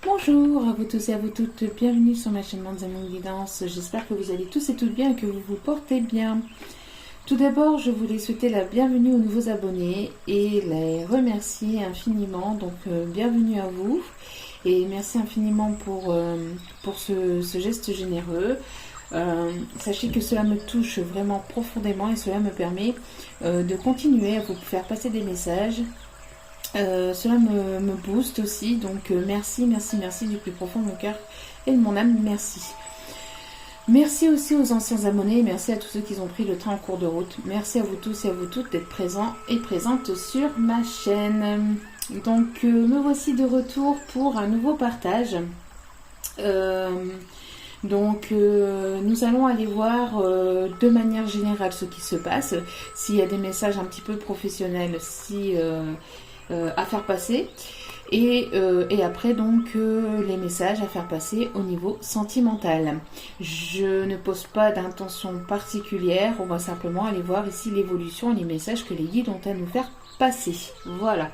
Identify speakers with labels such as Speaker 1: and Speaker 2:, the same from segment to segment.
Speaker 1: Bonjour à vous tous et à vous toutes, bienvenue sur ma chaîne Manzamoun Guidance. J'espère que vous allez tous et toutes bien et que vous vous portez bien. Tout d'abord, je voulais souhaiter la bienvenue aux nouveaux abonnés et les remercier infiniment. Donc, bienvenue à vous et merci infiniment pour ce geste généreux. Sachez que cela me touche vraiment profondément et cela me permet de continuer à vous faire passer des messages. Cela me booste aussi, donc merci du plus profond de mon cœur et de mon âme, merci. Merci aussi aux anciens abonnés, merci à tous ceux qui ont pris le train en cours de route. Merci à vous tous et à vous toutes d'être présents et présentes sur ma chaîne. Donc me voici de retour pour un nouveau partage. Nous allons aller voir de manière générale ce qui se passe, s'il y a des messages un petit peu professionnels, à faire passer et après donc les messages à faire passer au niveau sentimental. Je ne pose pas d'intention particulière, on va simplement aller voir ici l'évolution et les messages que les guides ont à nous faire passer. Voilà.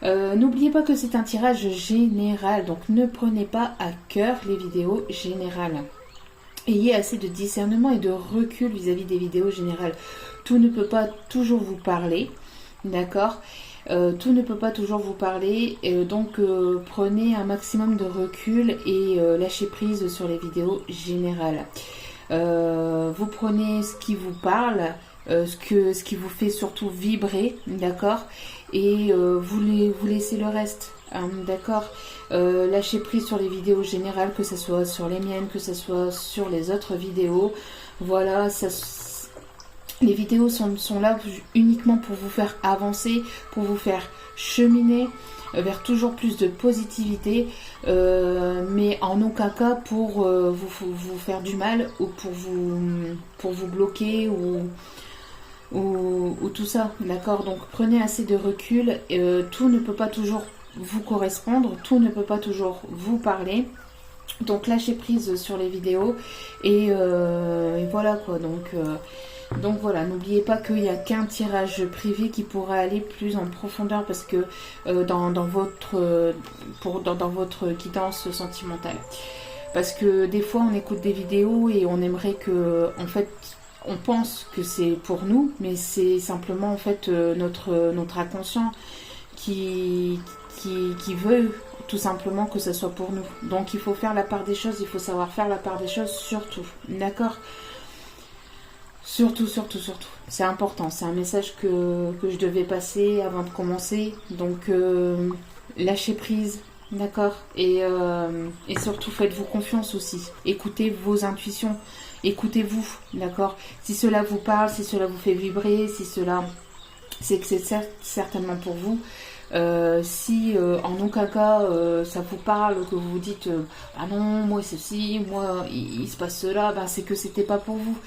Speaker 1: N'oubliez pas que c'est un tirage général, donc ne prenez pas à cœur les vidéos générales. Ayez assez de discernement et de recul vis-à-vis des vidéos générales. Tout ne peut pas toujours vous parler, d'accord ? Tout ne peut pas toujours vous parler, donc prenez un maximum de recul et lâchez prise sur les vidéos générales. Vous prenez ce qui vous parle, ce qui vous fait surtout vibrer, d'accord, et vous laissez le reste, d'accord. Lâchez prise sur les vidéos générales, que ce soit sur les miennes, que ce soit sur les autres vidéos. Voilà, les vidéos sont là uniquement pour vous faire avancer, pour vous faire cheminer vers toujours plus de positivité, mais en aucun cas pour vous faire du mal ou pour vous bloquer ou tout ça, d'accord. Donc prenez assez de recul, tout ne peut pas toujours vous correspondre, tout ne peut pas toujours vous parler. Donc lâchez prise sur les vidéos et voilà quoi. Donc voilà, n'oubliez pas qu'il n'y a qu'un tirage privé qui pourra aller plus en profondeur parce que dans votre guidance sentimentale. Parce que des fois on écoute des vidéos et on aimerait que, en fait, on pense que c'est pour nous, mais c'est simplement en fait notre inconscient qui veut tout simplement que ça soit pour nous. Donc il faut faire la part des choses, il faut savoir faire la part des choses surtout, d'accord ? Surtout. C'est important, c'est un message que je devais passer avant de commencer. Donc lâchez prise, d'accord, et surtout faites-vous confiance aussi. Écoutez vos intuitions, écoutez-vous, d'accord. Si cela vous parle, si cela vous fait vibrer, si cela, c'est que c'est certainement pour vous. Si en aucun cas ça vous parle, que vous vous dites ah non, moi ceci, moi il se passe cela, ben c'est que c'était pas pour vous.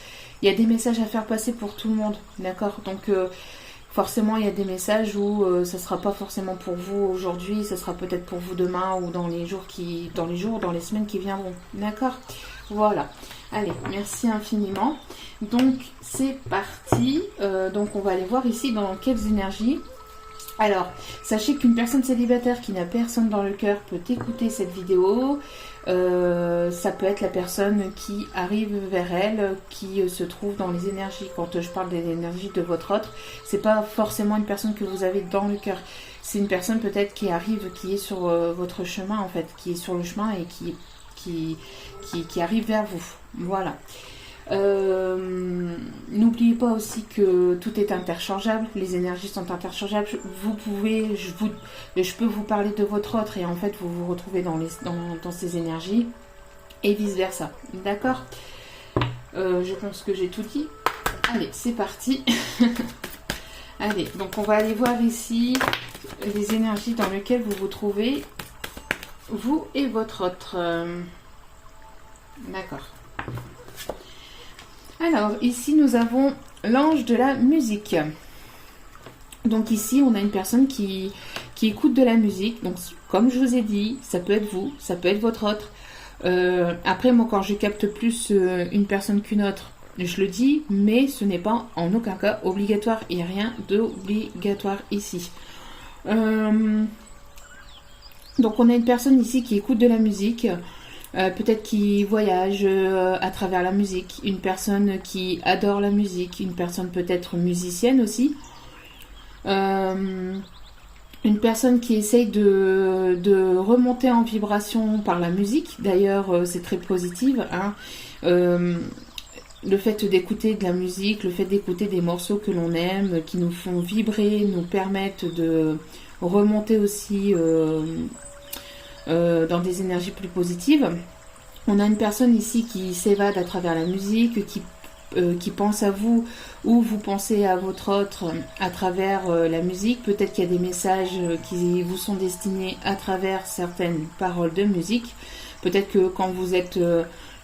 Speaker 1: Il y a des messages à faire passer pour tout le monde, d'accord. Donc forcément il y a des messages où ça sera pas forcément pour vous aujourd'hui, ça sera peut-être pour vous demain ou dans les semaines qui viendront, d'accord. Voilà. Allez, merci infiniment. Donc c'est parti. Donc on va aller voir ici dans quelles énergies. Alors, sachez qu'une personne célibataire qui n'a personne dans le cœur peut écouter cette vidéo. Ça peut être la personne qui arrive vers elle, qui se trouve dans les énergies. Quand je parle des énergies de votre autre, c'est pas forcément une personne que vous avez dans le cœur. C'est une personne peut-être qui arrive, qui est sur votre chemin en fait, qui est sur le chemin et qui arrive vers vous. Voilà. N'oubliez pas aussi que tout est interchangeable, les énergies sont interchangeables. Je peux vous parler de votre autre et en fait vous vous retrouvez dans ces énergies et vice versa, d'accord. Je pense que j'ai tout dit. Allez, c'est parti. Allez, donc on va aller voir ici les énergies dans lesquelles vous vous trouvez, vous et votre autre. D'accord. Alors, ici, nous avons l'ange de la musique. Donc ici, on a une personne qui écoute de la musique. Donc, comme je vous ai dit, ça peut être vous, ça peut être votre autre. Après, moi, quand je capte plus une personne qu'une autre, je le dis, mais ce n'est pas en aucun cas obligatoire. Il n'y a rien d'obligatoire ici. Donc on a une personne ici qui écoute de la musique, peut-être qui voyage à travers la musique, une personne qui adore la musique, une personne peut-être musicienne aussi, une personne qui essaye de remonter en vibration par la musique. D'ailleurs, c'est très positif, hein. Le fait d'écouter de la musique, le fait d'écouter des morceaux que l'on aime, qui nous font vibrer, nous permettent de remonter aussi dans des énergies plus positives. On a une personne ici qui s'évade à travers la musique, qui pense à vous ou vous pensez à votre autre à travers la musique. Peut-être qu'il y a des messages qui vous sont destinés à travers certaines paroles de musique. Peut-être que quand vous êtes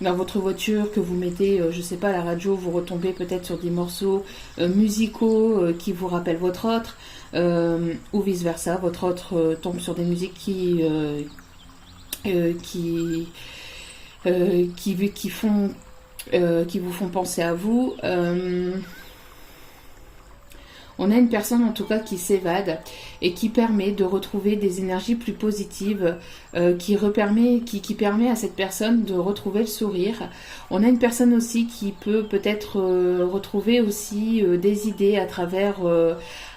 Speaker 1: dans votre voiture, que vous mettez, je sais pas, la radio, vous retombez peut-être sur des morceaux musicaux qui vous rappellent votre autre, ou vice versa, votre autre tombe sur des musiques qui vous font penser à vous. On a une personne en tout cas qui s'évade et qui permet de retrouver des énergies plus positives, qui permet à cette personne de retrouver le sourire. On a une personne aussi qui peut peut-être retrouver aussi des idées à travers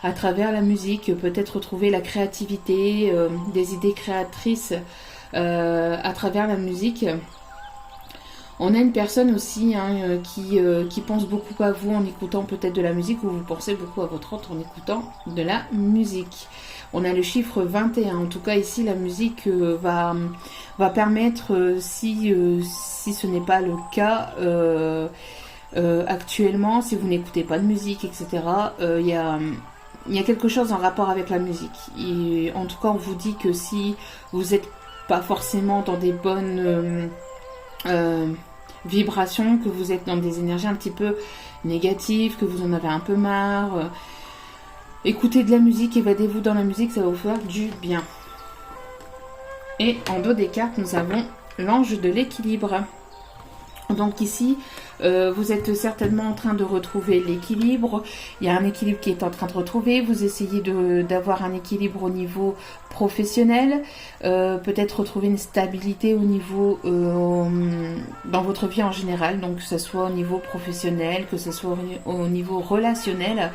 Speaker 1: la musique, peut-être retrouver la créativité, des idées créatrices à travers la musique. On a une personne aussi qui pense beaucoup à vous en écoutant peut-être de la musique, ou vous pensez beaucoup à votre autre en écoutant de la musique. On a le chiffre 21. En tout cas ici la musique va permettre, si ce n'est pas le cas actuellement, si vous n'écoutez pas de musique, etc., il y a quelque chose en rapport avec la musique. Et en tout cas on vous dit que si vous n'êtes pas forcément dans des bonnes vibrations, que vous êtes dans des énergies un petit peu négatives, que vous en avez un peu marre, écoutez de la musique, évadez-vous dans la musique, ça va vous faire du bien. Et en dos des cartes, nous avons l'ange de l'équilibre. Donc ici, vous êtes certainement en train de retrouver l'équilibre. Il y a un équilibre qui est en train de retrouver. Vous essayez d'avoir un équilibre au niveau professionnel. Peut-être retrouver une stabilité au niveau dans votre vie en général. Donc que ce soit au niveau professionnel, que ce soit au niveau relationnel.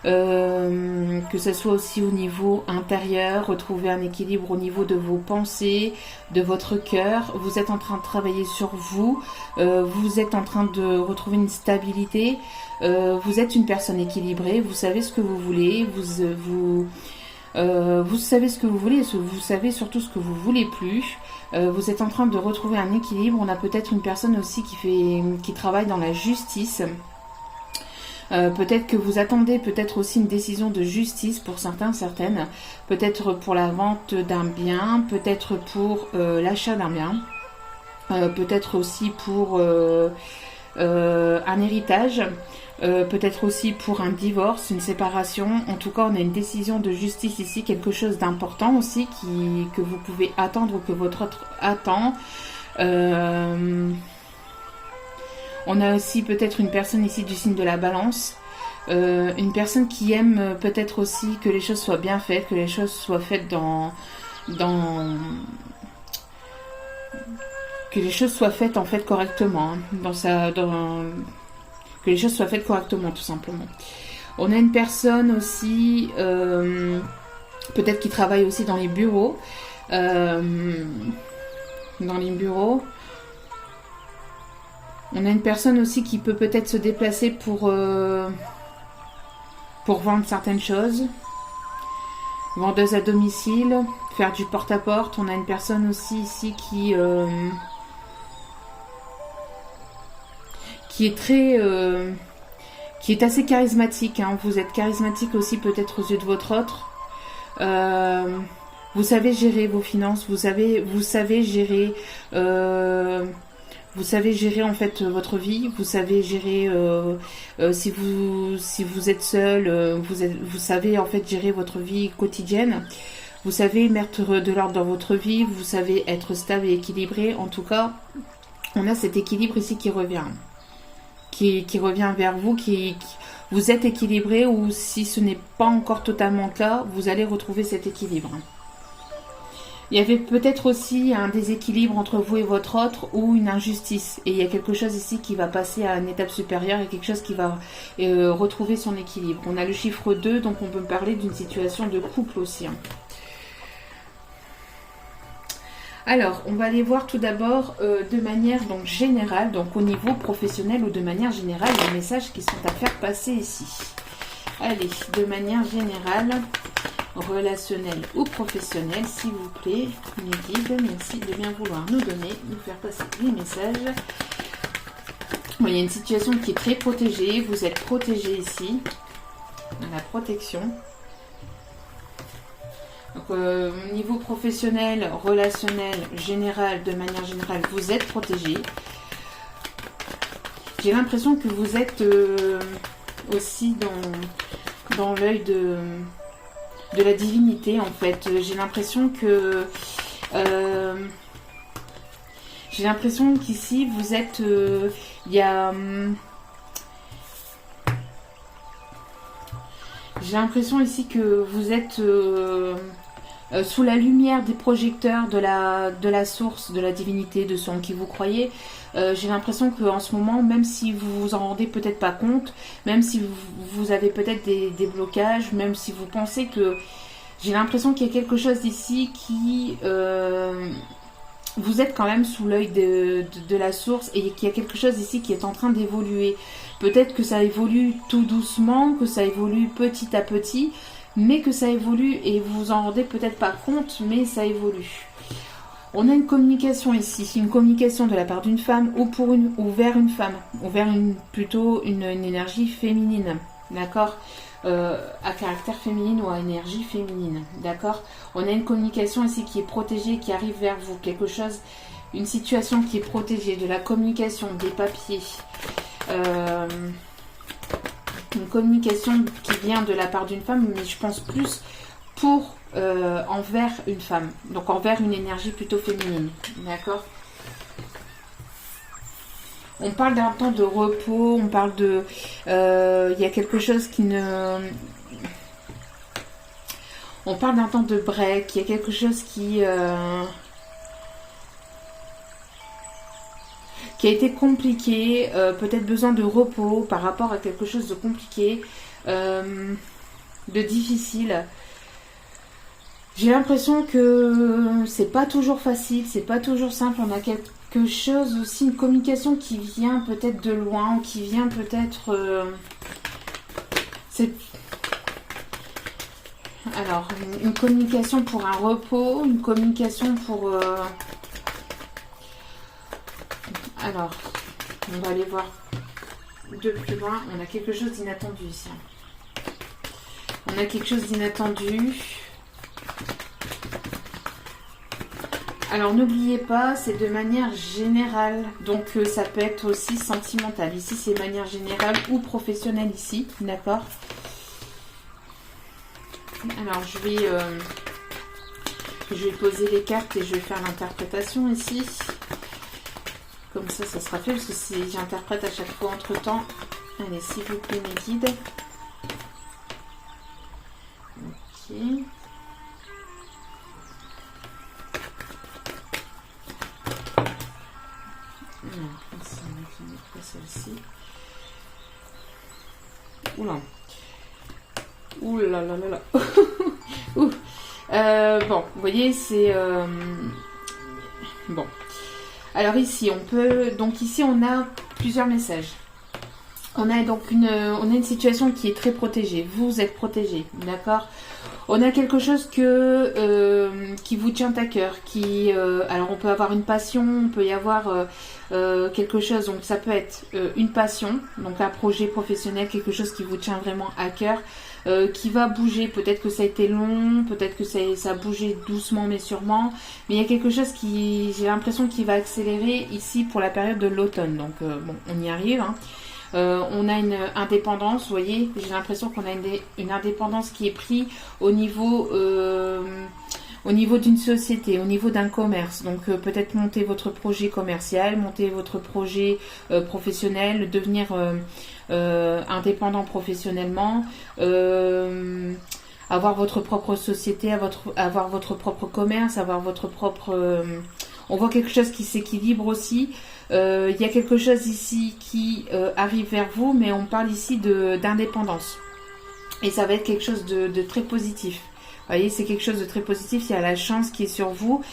Speaker 1: Que ce soit aussi au niveau intérieur, retrouver un équilibre au niveau de vos pensées, de votre cœur. Vous êtes en train de travailler sur vous, vous êtes en train de retrouver une stabilité, vous êtes une personne équilibrée, vous savez ce que vous voulez, vous savez ce que vous voulez, vous savez surtout ce que vous voulez plus. Vous êtes en train de retrouver un équilibre. On a peut-être une personne aussi qui travaille dans la justice. Peut-être que vous attendez peut-être aussi une décision de justice pour certains, certaines, peut-être pour la vente d'un bien, peut-être pour l'achat d'un bien, peut-être aussi pour un héritage, peut-être aussi pour un divorce, une séparation. En tout cas, on a une décision de justice ici, quelque chose d'important aussi que vous pouvez attendre ou que votre autre attend. On a aussi peut-être une personne ici du signe de la Balance, une personne qui aime peut-être aussi que les choses soient bien faites, que les choses soient faites que les choses soient faites en fait correctement, que les choses soient faites correctement tout simplement. On a une personne aussi peut-être qui travaille aussi dans les bureaux, On a une personne aussi qui peut peut-être se déplacer pour vendre certaines choses. Vendeuse à domicile, faire du porte-à-porte. On a une personne aussi ici qui est assez charismatique. Hein. Vous êtes charismatique aussi peut-être aux yeux de votre autre. Vous savez gérer vos finances. Vous savez gérer... Vous savez gérer en fait votre vie, vous savez gérer si vous êtes seul, vous savez en fait gérer votre vie quotidienne, vous savez mettre de l'ordre dans votre vie, vous savez être stable et équilibré. En tout cas, on a cet équilibre ici qui revient vers vous, vous êtes équilibré, ou si ce n'est pas encore totalement le cas, vous allez retrouver cet équilibre. Il y avait peut-être aussi un déséquilibre entre vous et votre autre ou une injustice. Et il y a quelque chose ici qui va passer à une étape supérieure et quelque chose qui va retrouver son équilibre. On a le chiffre 2, donc on peut parler d'une situation de couple aussi. Hein. Alors, on va aller voir tout d'abord de manière donc générale, donc au niveau professionnel ou de manière générale, les messages qui sont à faire passer ici. Allez, de manière générale, relationnelle ou professionnelle, s'il vous plaît, mes guides, merci de bien vouloir nous donner, nous faire passer les messages. Bon, il y a une situation qui est très protégée, vous êtes protégé ici, la protection. Donc, au niveau professionnel, relationnel, général, de manière générale, vous êtes protégé. J'ai l'impression que vous êtes aussi dans l'œil de la divinité, en fait. J'ai l'impression que... j'ai l'impression qu'ici, vous êtes... il y a... j'ai l'impression ici que vous êtes... sous la lumière des projecteurs de la source, de la divinité, de son qui vous croyez, j'ai l'impression qu'en ce moment, même si vous vous en rendez peut-être pas compte, même si vous avez peut-être des blocages, même si vous pensez que... J'ai l'impression qu'il y a quelque chose d'ici qui... vous êtes quand même sous l'œil de la source et qu'il y a quelque chose ici qui est en train d'évoluer. Peut-être que ça évolue tout doucement, que ça évolue petit à petit, mais que ça évolue et vous vous en rendez peut-être pas compte, mais ça évolue. On a une communication ici, une communication de la part d'une femme ou vers une femme, ou vers plutôt une énergie féminine, d'accord, à caractère féminine ou à énergie féminine, d'accord. On a une communication ici qui est protégée, qui arrive vers vous, quelque chose, une situation qui est protégée, de la communication, des papiers, une communication qui vient de la part d'une femme, mais je pense plus pour envers une femme, donc envers une énergie plutôt féminine, d'accord. On parle d'un temps de repos, on parle de... il y a quelque chose qui ne... On parle d'un temps de break, il y a quelque chose qui a été compliqué, peut-être besoin de repos par rapport à quelque chose de compliqué, de difficile. J'ai l'impression que c'est pas toujours facile, c'est pas toujours simple. On a quelque chose aussi, une communication qui vient peut-être de loin, ou qui vient peut-être... Alors, une communication pour un repos, une communication pour... Alors, on va aller voir de plus loin. On a quelque chose d'inattendu ici. On a quelque chose d'inattendu. Alors, n'oubliez pas, c'est de manière générale. Donc, ça peut être aussi sentimental. Ici, c'est de manière générale ou professionnelle ici. D'accord ? Alors, je vais poser les cartes et je vais faire l'interprétation ici. Comme ça sera fait, parce que j'interprète à chaque fois entre temps. Allez, s'il vous plaît, mes guides. Ok. Alors, ici, on va mettre quoi, celle-ci. Oula. Ouh là là là là. Bon, vous voyez, c'est... Bon. Alors ici, on a plusieurs messages. On a donc une situation qui est très protégée. Vous êtes protégé, d'accord ? On a quelque chose qui vous tient à cœur. Alors on peut avoir une passion, on peut y avoir quelque chose. Donc ça peut être une passion, donc un projet professionnel, quelque chose qui vous tient vraiment à cœur, qui va bouger. Peut-être que ça a été long, peut-être que ça a bougé doucement mais sûrement. Mais il y a quelque chose j'ai l'impression qui va accélérer ici pour la période de l'automne. Donc bon, on y arrive. Hein. On a une indépendance, vous voyez, j'ai l'impression qu'on a une indépendance qui est prise au niveau d'une société, au niveau d'un commerce. Donc peut-être monter votre projet commercial, monter votre projet professionnel, devenir indépendant professionnellement, avoir votre propre société, avoir votre propre commerce, avoir votre propre... on voit quelque chose qui s'équilibre aussi. Il y a quelque chose ici qui arrive vers vous, mais on parle ici d'indépendance. Et ça va être quelque chose de très positif. Vous voyez, c'est quelque chose de très positif. Il y a la chance qui est sur vous.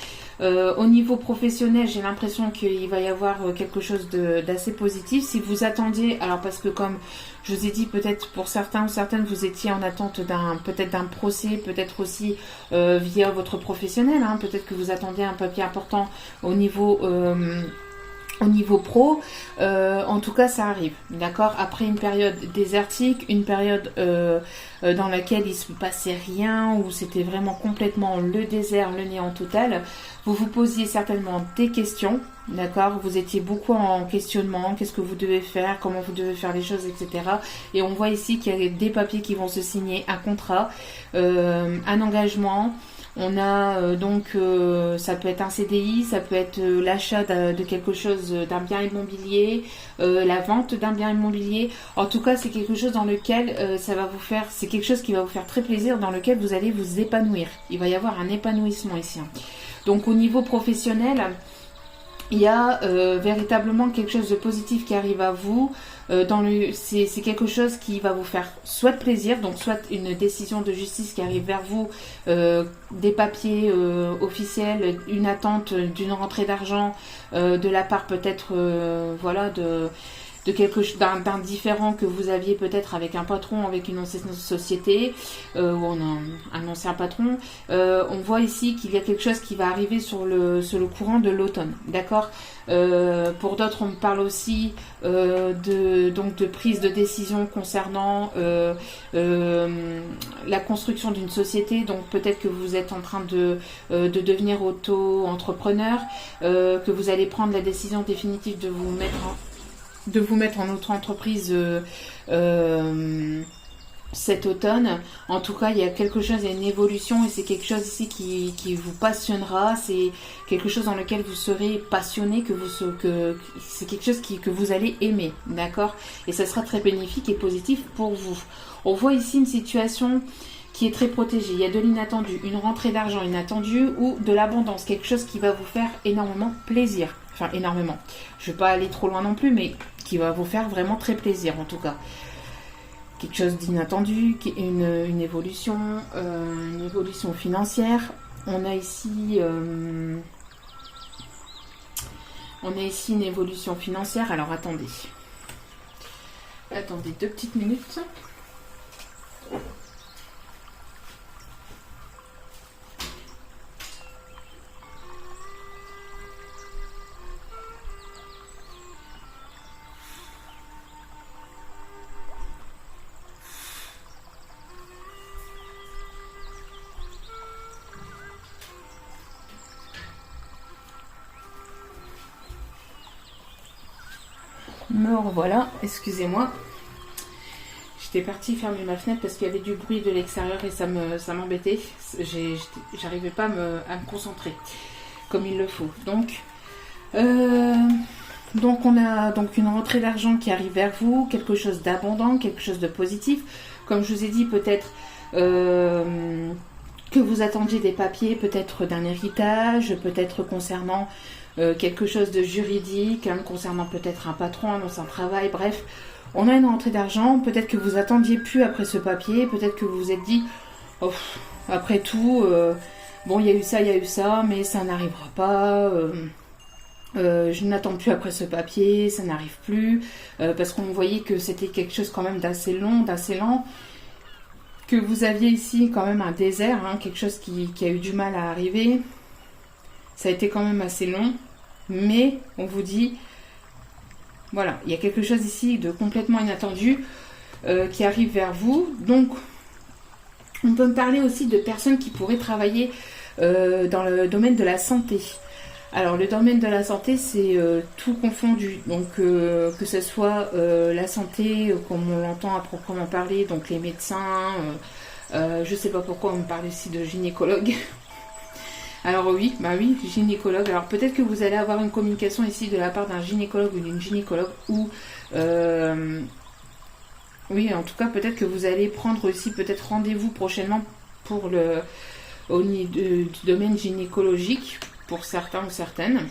Speaker 1: Au niveau professionnel, j'ai l'impression qu'il va y avoir quelque chose d'assez positif. Si vous attendiez, alors parce que comme je vous ai dit, peut-être pour certains ou certaines, vous étiez en attente peut-être d'un procès, peut-être aussi via votre professionnel. Hein, peut-être que vous attendiez un papier important au niveau pro, en tout cas ça arrive, d'accord. Après une période désertique, une période dans laquelle il se passait rien, où c'était vraiment complètement le désert, le néant total, vous vous posiez certainement des questions, d'accord. Vous étiez beaucoup en questionnement, qu'est-ce que vous devez faire, comment vous devez faire les choses, etc. Et on voit ici qu'il y a des papiers qui vont se signer, un contrat, un engagement. On a ça peut être un CDI, ça peut être l'achat de quelque chose, d'un bien immobilier, la vente d'un bien immobilier. En tout cas, c'est quelque chose dans lequel c'est quelque chose qui va vous faire très plaisir, dans lequel vous allez vous épanouir. Il va y avoir un épanouissement ici. Donc au niveau professionnel, il y a véritablement quelque chose de positif qui arrive à vous. C'est quelque chose qui va vous faire soit plaisir, donc soit une décision de justice qui arrive vers vous, des papiers officiels, une attente d'une rentrée d'argent de la part peut-être d'un différend que vous aviez peut-être avec un patron, avec une ancienne société ou un ancien patron. On voit ici qu'il y a quelque chose qui va arriver sur le courant de l'automne, d'accord. Pour d'autres, on me parle aussi de prise de décision concernant la construction d'une société. Donc peut-être que vous êtes en train de devenir auto-entrepreneur, que vous allez prendre la décision définitive de vous mettre en auto-entreprise cet automne. En tout cas, il y a quelque chose, il y a une évolution, et c'est quelque chose ici qui vous passionnera. C'est quelque chose dans lequel vous serez passionné, c'est quelque chose que vous allez aimer, d'accord. Et ça sera très bénéfique et positif pour vous. On voit ici une situation qui est très protégée. Il y a de l'inattendu, une rentrée d'argent inattendue ou de l'abondance, quelque chose qui va vous faire énormément plaisir. Enfin, énormément. Je ne vais pas aller trop loin non plus, mais qui va vous faire vraiment très plaisir en tout cas. Quelque chose d'inattendu, une évolution financière. On a ici une évolution financière. Alors attendez 2 petites minutes. Me revoilà, excusez-moi. J'étais partie fermer ma fenêtre parce qu'il y avait du bruit de l'extérieur et ça m'embêtait. J'arrivais pas à me concentrer comme il le faut. Donc on a donc une rentrée d'argent qui arrive vers vous, quelque chose d'abondant, quelque chose de positif. Comme je vous ai dit, peut-être que vous attendiez des papiers, peut-être d'un héritage, peut-être concernant quelque chose de juridique, hein, concernant peut-être un patron, un ancien travail, bref. On a une rentrée d'argent, peut-être que vous attendiez plus après ce papier, peut-être que vous vous êtes dit, oh, après tout, bon, il y a eu ça, mais ça n'arrivera pas, je n'attends plus après ce papier, ça n'arrive plus, parce qu'on voyait que c'était quelque chose quand même d'assez long, d'assez lent, que vous aviez ici quand même un désert, hein, quelque chose qui a eu du mal à arriver. Ça a été quand même assez long, mais on vous dit, voilà, il y a quelque chose ici de complètement inattendu qui arrive vers vous. Donc, on peut me parler aussi de personnes qui pourraient travailler dans le domaine de la santé. Alors, le domaine de la santé, c'est tout confondu. Donc, que ce soit la santé, comme on l'entend à proprement parler, donc les médecins, je sais pas pourquoi on me parle ici de gynécologue. Alors oui, gynécologue. Alors peut-être que vous allez avoir une communication ici de la part d'un gynécologue ou d'une gynécologue ou... oui, en tout cas, peut-être que vous allez prendre aussi peut-être rendez-vous prochainement pour du domaine gynécologique pour certains ou certaines.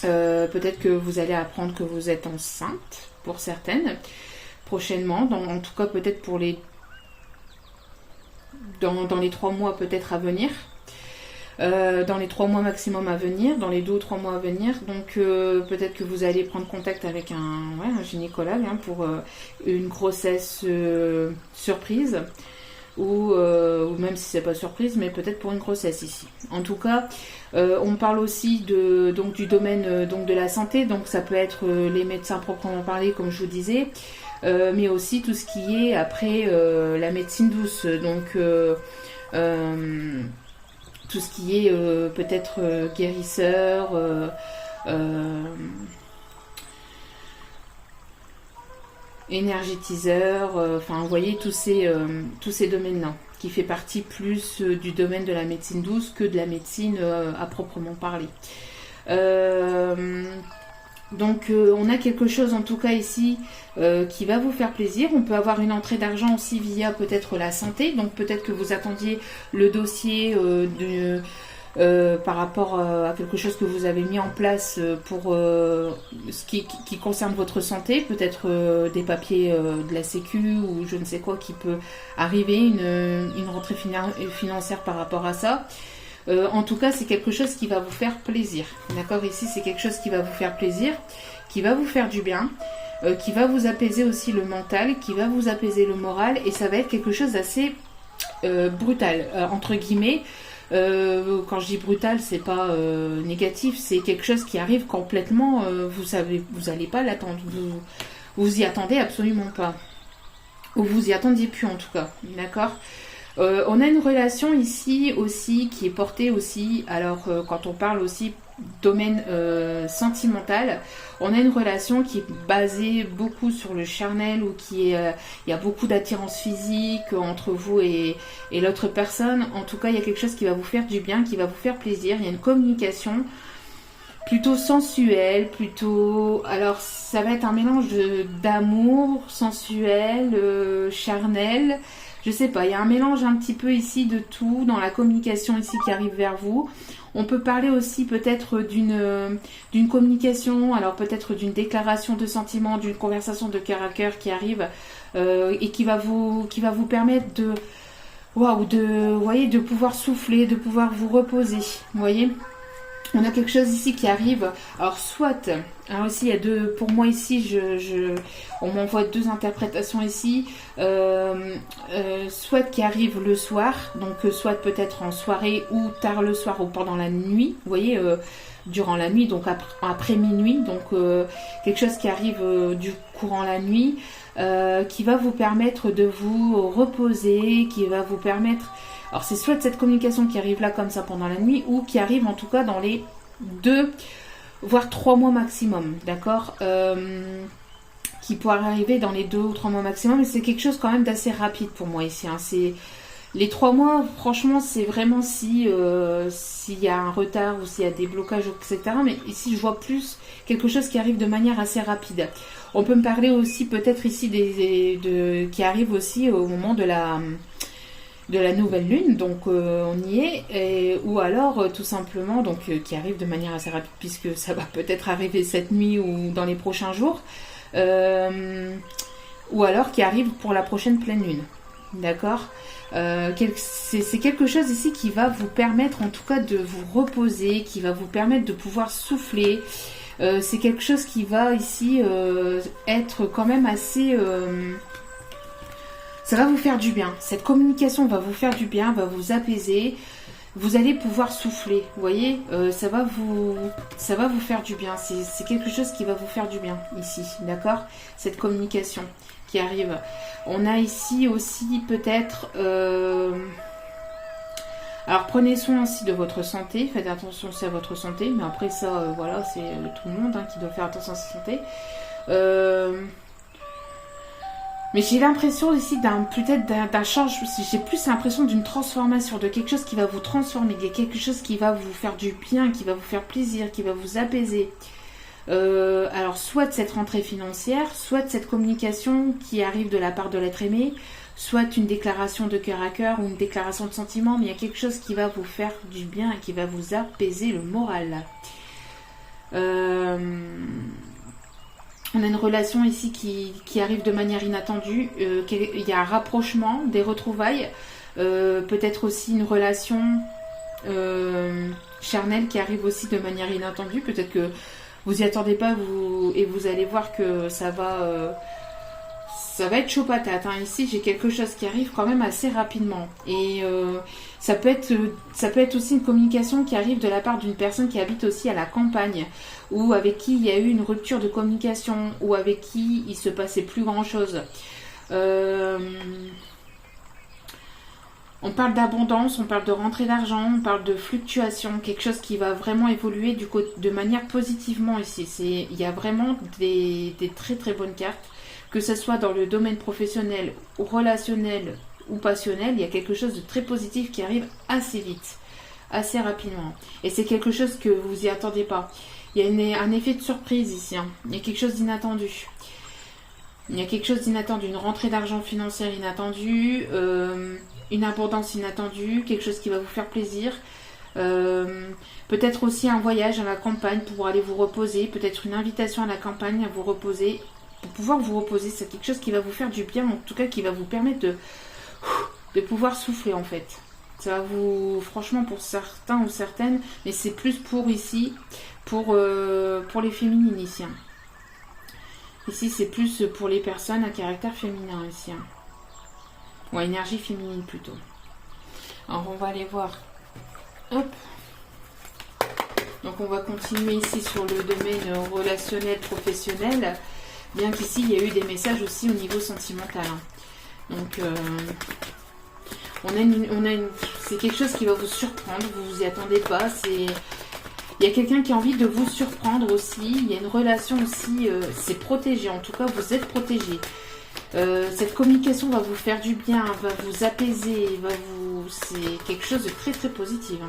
Speaker 1: Peut-être que vous allez apprendre que vous êtes enceinte pour certaines prochainement, en tout cas peut-être dans les 3 mois peut-être à venir, dans les 3 mois maximum à venir, dans les 2 ou 3 mois à venir. Donc peut-être que vous allez prendre contact avec un gynécologue pour une grossesse surprise, ou même si c'est pas surprise, mais peut-être pour une grossesse ici. En tout cas, on parle aussi donc du domaine donc de la santé, donc ça peut être les médecins proprement parlé, comme je vous disais, mais aussi tout ce qui est après la médecine douce, donc tout ce qui est peut-être guérisseur, énergétiseur, enfin vous voyez tous ces domaines-là, qui fait partie plus du domaine de la médecine douce que de la médecine à proprement parler. Donc on a quelque chose en tout cas ici qui va vous faire plaisir. On peut avoir une entrée d'argent aussi via peut-être la santé, donc peut-être que vous attendiez le dossier par rapport à quelque chose que vous avez mis en place pour ce qui concerne votre santé, peut-être des papiers de la sécu ou je ne sais quoi qui peut arriver, une rentrée financière par rapport à ça. En tout cas, c'est quelque chose qui va vous faire plaisir. D'accord, ici, c'est quelque chose qui va vous faire plaisir, qui va vous faire du bien, qui va vous apaiser aussi le mental, qui va vous apaiser le moral, et ça va être quelque chose d'assez brutal, entre guillemets. Quand je dis brutal, c'est pas négatif, c'est quelque chose qui arrive complètement, vous allez pas l'attendre, vous y attendez absolument pas, ou vous y attendiez plus en tout cas, d'accord. On a une relation ici aussi qui est portée aussi, alors quand on parle aussi domaine sentimental, on a une relation qui est basée beaucoup sur le charnel, ou il y a beaucoup d'attirance physique entre vous et l'autre personne. En tout cas, il y a quelque chose qui va vous faire du bien, qui va vous faire plaisir. Il y a une communication plutôt sensuelle, alors ça va être un mélange d'amour, sensuel, charnel. Je sais pas, il y a un mélange un petit peu ici de tout dans la communication ici qui arrive vers vous. On peut parler aussi peut-être d'une communication, alors peut-être d'une déclaration de sentiment, d'une conversation de cœur à cœur qui arrive et qui va vous permettre de pouvoir souffler, de pouvoir vous reposer. Vous voyez ? On a quelque chose ici qui arrive. Alors aussi il y a pour moi ici, on m'envoie 2 interprétations ici. Soit qui arrive le soir, donc soit peut-être en soirée ou tard le soir ou pendant la nuit. Vous voyez, durant la nuit, donc après minuit. Donc quelque chose qui arrive du courant la nuit, qui va vous permettre de vous reposer, qui va vous permettre... Alors c'est soit cette communication qui arrive là comme ça pendant la nuit, ou qui arrive en tout cas dans les 2 voire 3 mois maximum, d'accord, qui pourrait arriver dans les 2 ou 3 mois maximum, mais c'est quelque chose quand même d'assez rapide pour moi ici, hein. C'est les 3 mois, franchement, c'est vraiment s'il y a un retard ou s'il y a des blocages, etc. Mais ici, je vois plus quelque chose qui arrive de manière assez rapide. On peut me parler aussi peut-être ici qui arrive aussi au moment de la nouvelle lune, donc on y est, ou alors tout simplement donc qui arrive de manière assez rapide, puisque ça va peut-être arriver cette nuit ou dans les prochains jours, ou alors qui arrive pour la prochaine pleine lune, d'accord. C'est quelque chose ici qui va vous permettre en tout cas de vous reposer, qui va vous permettre de pouvoir souffler. C'est quelque chose qui va ici être quand même assez... ça va vous faire du bien. Cette communication va vous faire du bien, va vous apaiser. Vous allez pouvoir souffler. Vous voyez, ça va vous faire du bien. C'est quelque chose qui va vous faire du bien ici, d'accord ? Cette communication qui arrive. On a ici aussi peut-être... Alors prenez soin aussi de votre santé. Faites attention aussi à votre santé. Mais après ça, voilà, c'est tout le monde qui doit faire attention à sa santé. Mais j'ai l'impression ici d'un change, j'ai plus l'impression d'une transformation, de quelque chose qui va vous transformer, de quelque chose qui va vous faire du bien, qui va vous faire plaisir, qui va vous apaiser. Alors soit de cette rentrée financière, soit de cette communication qui arrive de la part de l'être aimé, soit une déclaration de cœur à cœur ou une déclaration de sentiment, mais il y a quelque chose qui va vous faire du bien et qui va vous apaiser le moral. On a une relation ici qui arrive de manière inattendue. Il y a un rapprochement, des retrouvailles. Peut-être aussi une relation charnelle qui arrive aussi de manière inattendue. Peut-être que vous y attendez pas et vous allez voir que ça va être chaud patate. Ici, j'ai quelque chose qui arrive quand même assez rapidement. Et ça peut être aussi une communication qui arrive de la part d'une personne qui habite aussi à la campagne, ou avec qui il y a eu une rupture de communication, ou avec qui il se passait plus grand chose. On parle d'abondance, on parle de rentrée d'argent, on parle de fluctuation, quelque chose qui va vraiment évoluer de manière positivement ici. Il y a vraiment des très très bonnes cartes, que ce soit dans le domaine professionnel, ou relationnel ou passionnel. Il y a quelque chose de très positif qui arrive assez vite, assez rapidement. Et c'est quelque chose que vous y attendez pas. Il y a un effet de surprise ici. Il y a quelque chose d'inattendu. Il y a quelque chose d'inattendu, une rentrée d'argent financière inattendue, une abondance inattendue, quelque chose qui va vous faire plaisir. Peut-être aussi un voyage à la campagne pour aller vous reposer, peut-être une invitation à la campagne à vous reposer, pour pouvoir vous reposer. C'est quelque chose qui va vous faire du bien, en tout cas qui va vous permettre de pouvoir souffler en fait. Ça va vous, franchement pour certains ou certaines, mais c'est plus pour ici, pour les féminines ici. Ici c'est plus pour les personnes à caractère féminin ici. Ou à énergie féminine plutôt. Alors on va aller voir. Hop. Donc on va continuer ici sur le domaine relationnel, professionnel. Bien qu'ici il y a eu des messages aussi au niveau sentimental. Donc c'est quelque chose qui va vous surprendre. Vous vous y attendez pas. Il y a quelqu'un qui a envie de vous surprendre aussi. Il y a une relation aussi. C'est protégé. En tout cas vous êtes protégé. Cette communication va vous faire du bien, va vous apaiser, c'est quelque chose de très très positif.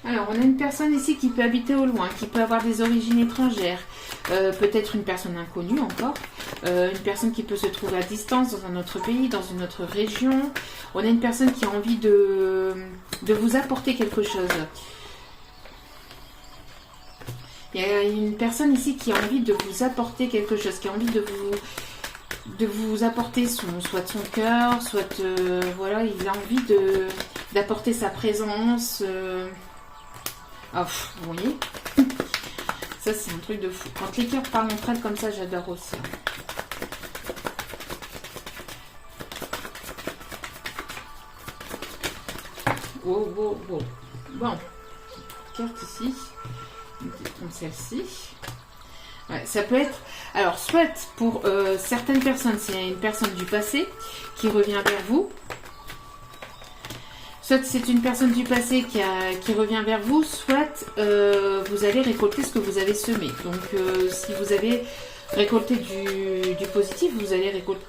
Speaker 1: Alors, on a une personne ici qui peut habiter au loin, qui peut avoir des origines étrangères, peut-être une personne inconnue encore, une personne qui peut se trouver à distance dans un autre pays, dans une autre région. On a une personne qui a envie de vous apporter quelque chose. Il y a une personne ici qui a envie de vous apporter quelque chose, qui a envie de vous apporter soit son cœur, soit voilà, il a envie d'apporter sa présence. Vous voyez, ça c'est un truc de fou. Quand les cœurs parlent entre elles comme ça, j'adore aussi. Wow. Bon, carte ici. Comme celle-ci. Ouais, ça peut être... Alors, soit pour certaines personnes, c'est une personne du passé qui revient vers vous. Soit c'est une personne du passé qui revient vers vous. Soit vous allez récolter ce que vous avez semé. Donc, si vous avez récolté du positif, vous allez récolter...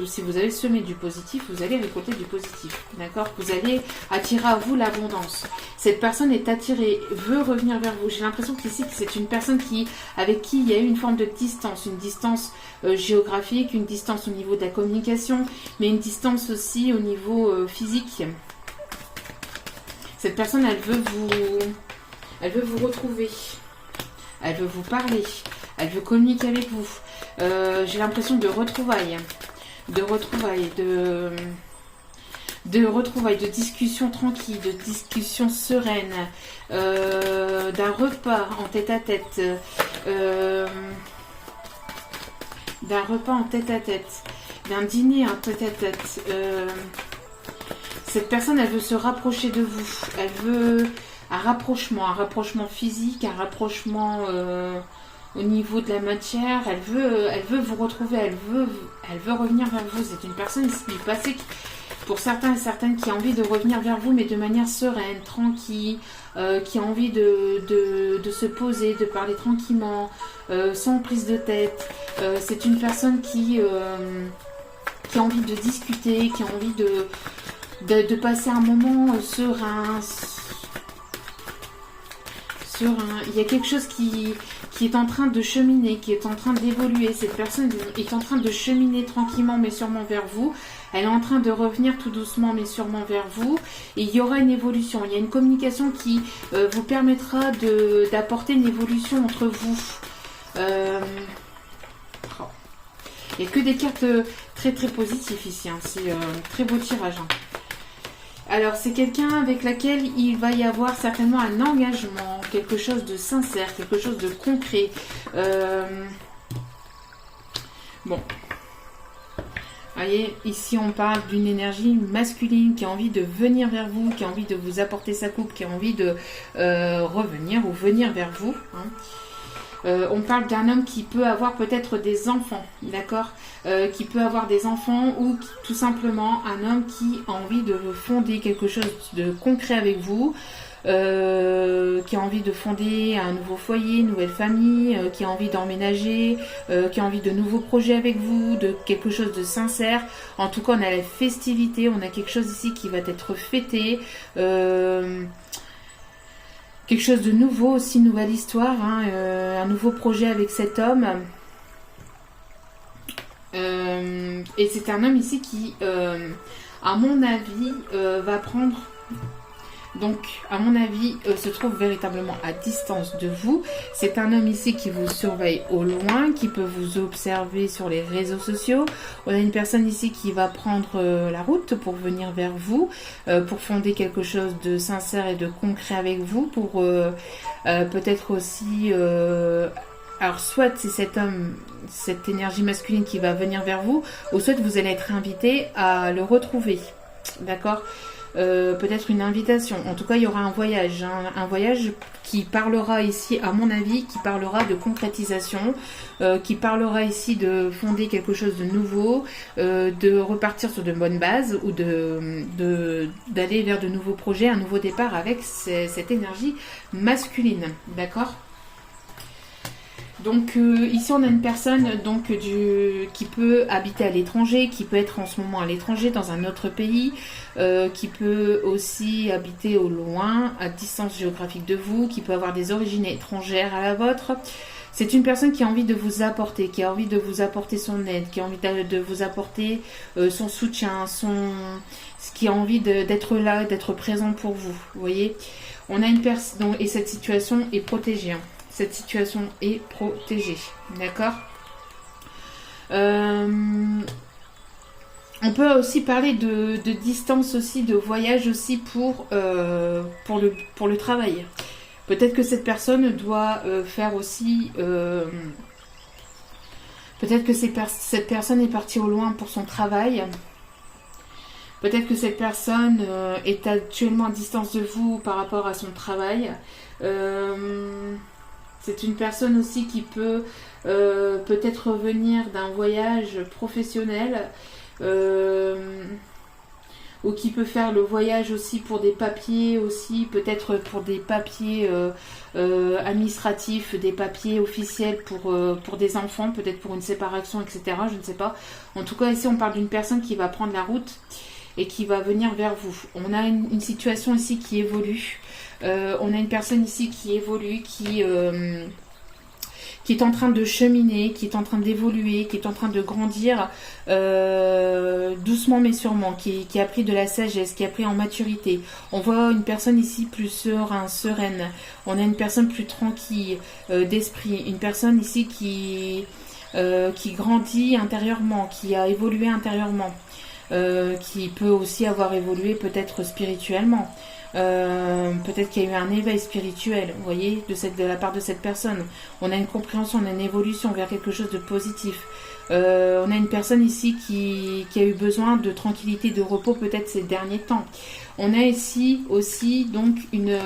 Speaker 1: si vous avez semé du positif, vous allez récolter du positif. D'accord? Vous allez attirer à vous l'abondance. Cette personne est attirée, veut revenir vers vous. J'ai l'impression qu'ici, c'est une personne avec qui il y a eu une forme de distance. Une distance géographique, une distance au niveau de la communication, mais une distance aussi au niveau physique. Cette personne, elle veut vous retrouver. Elle veut vous parler. Elle veut communiquer avec vous. J'ai l'impression de retrouvailles. De discussions tranquilles, de discussions sereines, d'un repas en tête-à-tête, d'un dîner en tête-à-tête. Cette personne, elle veut se rapprocher de vous. Elle veut un rapprochement physique, un rapprochement au niveau de la matière. Elle veut vous retrouver, elle veut revenir vers vous. C'est une personne ici du passé pour certains et certaines qui a envie de revenir vers vous, mais de manière sereine, tranquille, qui a envie de se poser, de parler tranquillement, sans prise de tête. C'est une personne qui a envie de discuter, qui a envie de passer un moment serein, il y a quelque chose qui est en train de cheminer, qui est en train d'évoluer. Cette personne est en train de cheminer tranquillement mais sûrement vers vous. Elle est en train de revenir tout doucement mais sûrement vers vous. Et il y aura une évolution. Il y a une communication qui vous permettra d'apporter une évolution entre vous. Il n'y a que des cartes très très positives ici. Hein. C'est un très beau tirage. Hein. Alors, c'est quelqu'un avec laquelle il va y avoir certainement un engagement, quelque chose de sincère, quelque chose de concret. Bon. Vous voyez, ici on parle d'une énergie masculine qui a envie de venir vers vous, qui a envie de vous apporter sa coupe, qui a envie de revenir ou venir vers vous. Hein. On parle d'un homme qui peut avoir peut-être des enfants, d'accord, qui peut avoir des enfants ou tout simplement un homme qui a envie de fonder quelque chose de concret avec vous, qui a envie de fonder un nouveau foyer, une nouvelle famille, qui a envie d'emménager, qui a envie de nouveaux projets avec vous, de quelque chose de sincère. En tout cas, on a la festivité, on a quelque chose ici qui va être fêté. Quelque chose de nouveau aussi, une nouvelle histoire, hein, un nouveau projet avec cet homme. Et c'est un homme ici qui, à mon avis, va prendre... Donc, à mon avis, se trouve véritablement à distance de vous. C'est un homme ici qui vous surveille au loin, qui peut vous observer sur les réseaux sociaux. On a une personne ici qui va prendre la route pour venir vers vous, pour fonder quelque chose de sincère et de concret avec vous, pour peut-être aussi... alors, soit c'est cet homme, cette énergie masculine qui va venir vers vous, ou soit vous allez être invité à le retrouver. D'accord ? Peut-être une invitation. En tout cas, il y aura un voyage. Hein, un voyage qui parlera ici, à mon avis, qui parlera de concrétisation, qui parlera ici de fonder quelque chose de nouveau, de repartir sur de bonnes bases ou d'aller vers de nouveaux projets, un nouveau départ avec cette énergie masculine. D'accord ? Donc ici on a une personne donc, qui peut habiter à l'étranger, qui peut être en ce moment à l'étranger dans un autre pays, qui peut aussi habiter au loin, à distance géographique de vous, qui peut avoir des origines étrangères à la vôtre. C'est une personne qui a envie de vous apporter, qui a envie de vous apporter son aide, qui a envie de vous apporter son soutien, qui a envie d'être là, d'être présent pour vous. Vous voyez, on a une personne et cette situation est protégée. Hein. Cette situation est protégée. D'accord ? On peut aussi parler de distance aussi, de voyage aussi pour le travail. Peut-être que cette personne doit faire aussi... peut-être que cette personne est partie au loin pour son travail. Peut-être que cette personne est actuellement à distance de vous par rapport à son travail. C'est une personne aussi qui peut peut-être revenir d'un voyage professionnel ou qui peut faire le voyage aussi pour des papiers aussi, peut-être pour des papiers administratifs, des papiers officiels pour des enfants, peut-être pour une séparation, etc. Je ne sais pas. En tout cas, ici, on parle d'une personne qui va prendre la route et qui va venir vers vous. On a une situation ici qui évolue. On a une personne ici qui évolue, qui est en train de cheminer, qui est en train d'évoluer, qui est en train de grandir doucement mais sûrement, qui a pris de la sagesse, qui a pris en maturité. On voit une personne ici plus sereine. On a une personne plus tranquille d'esprit. Une personne ici qui grandit intérieurement, qui a évolué intérieurement, qui peut aussi avoir évolué peut-être spirituellement. Peut-être qu'il y a eu un éveil spirituel, vous voyez, de la part de cette personne. On a une compréhension, on a une évolution vers quelque chose de positif. On a une personne ici qui a eu besoin de tranquillité, de repos peut-être ces derniers temps. On a ici aussi donc une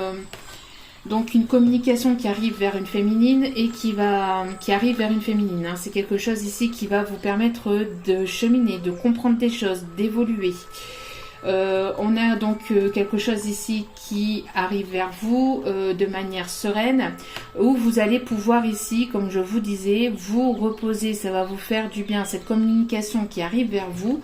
Speaker 1: communication qui arrive vers une féminine et qui arrive vers une féminine. Hein. C'est quelque chose ici qui va vous permettre de cheminer, de comprendre des choses, d'évoluer. On a donc quelque chose ici qui arrive vers vous de manière sereine, où vous allez pouvoir ici, comme je vous disais, vous reposer, ça va vous faire du bien. Cette communication qui arrive vers vous,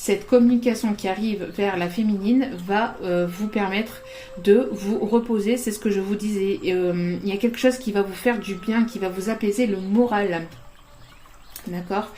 Speaker 1: cette communication qui arrive vers la féminine va vous permettre de vous reposer. C'est ce que je vous disais. Il y a quelque chose qui va vous faire du bien, qui va vous apaiser le moral. D'accord ?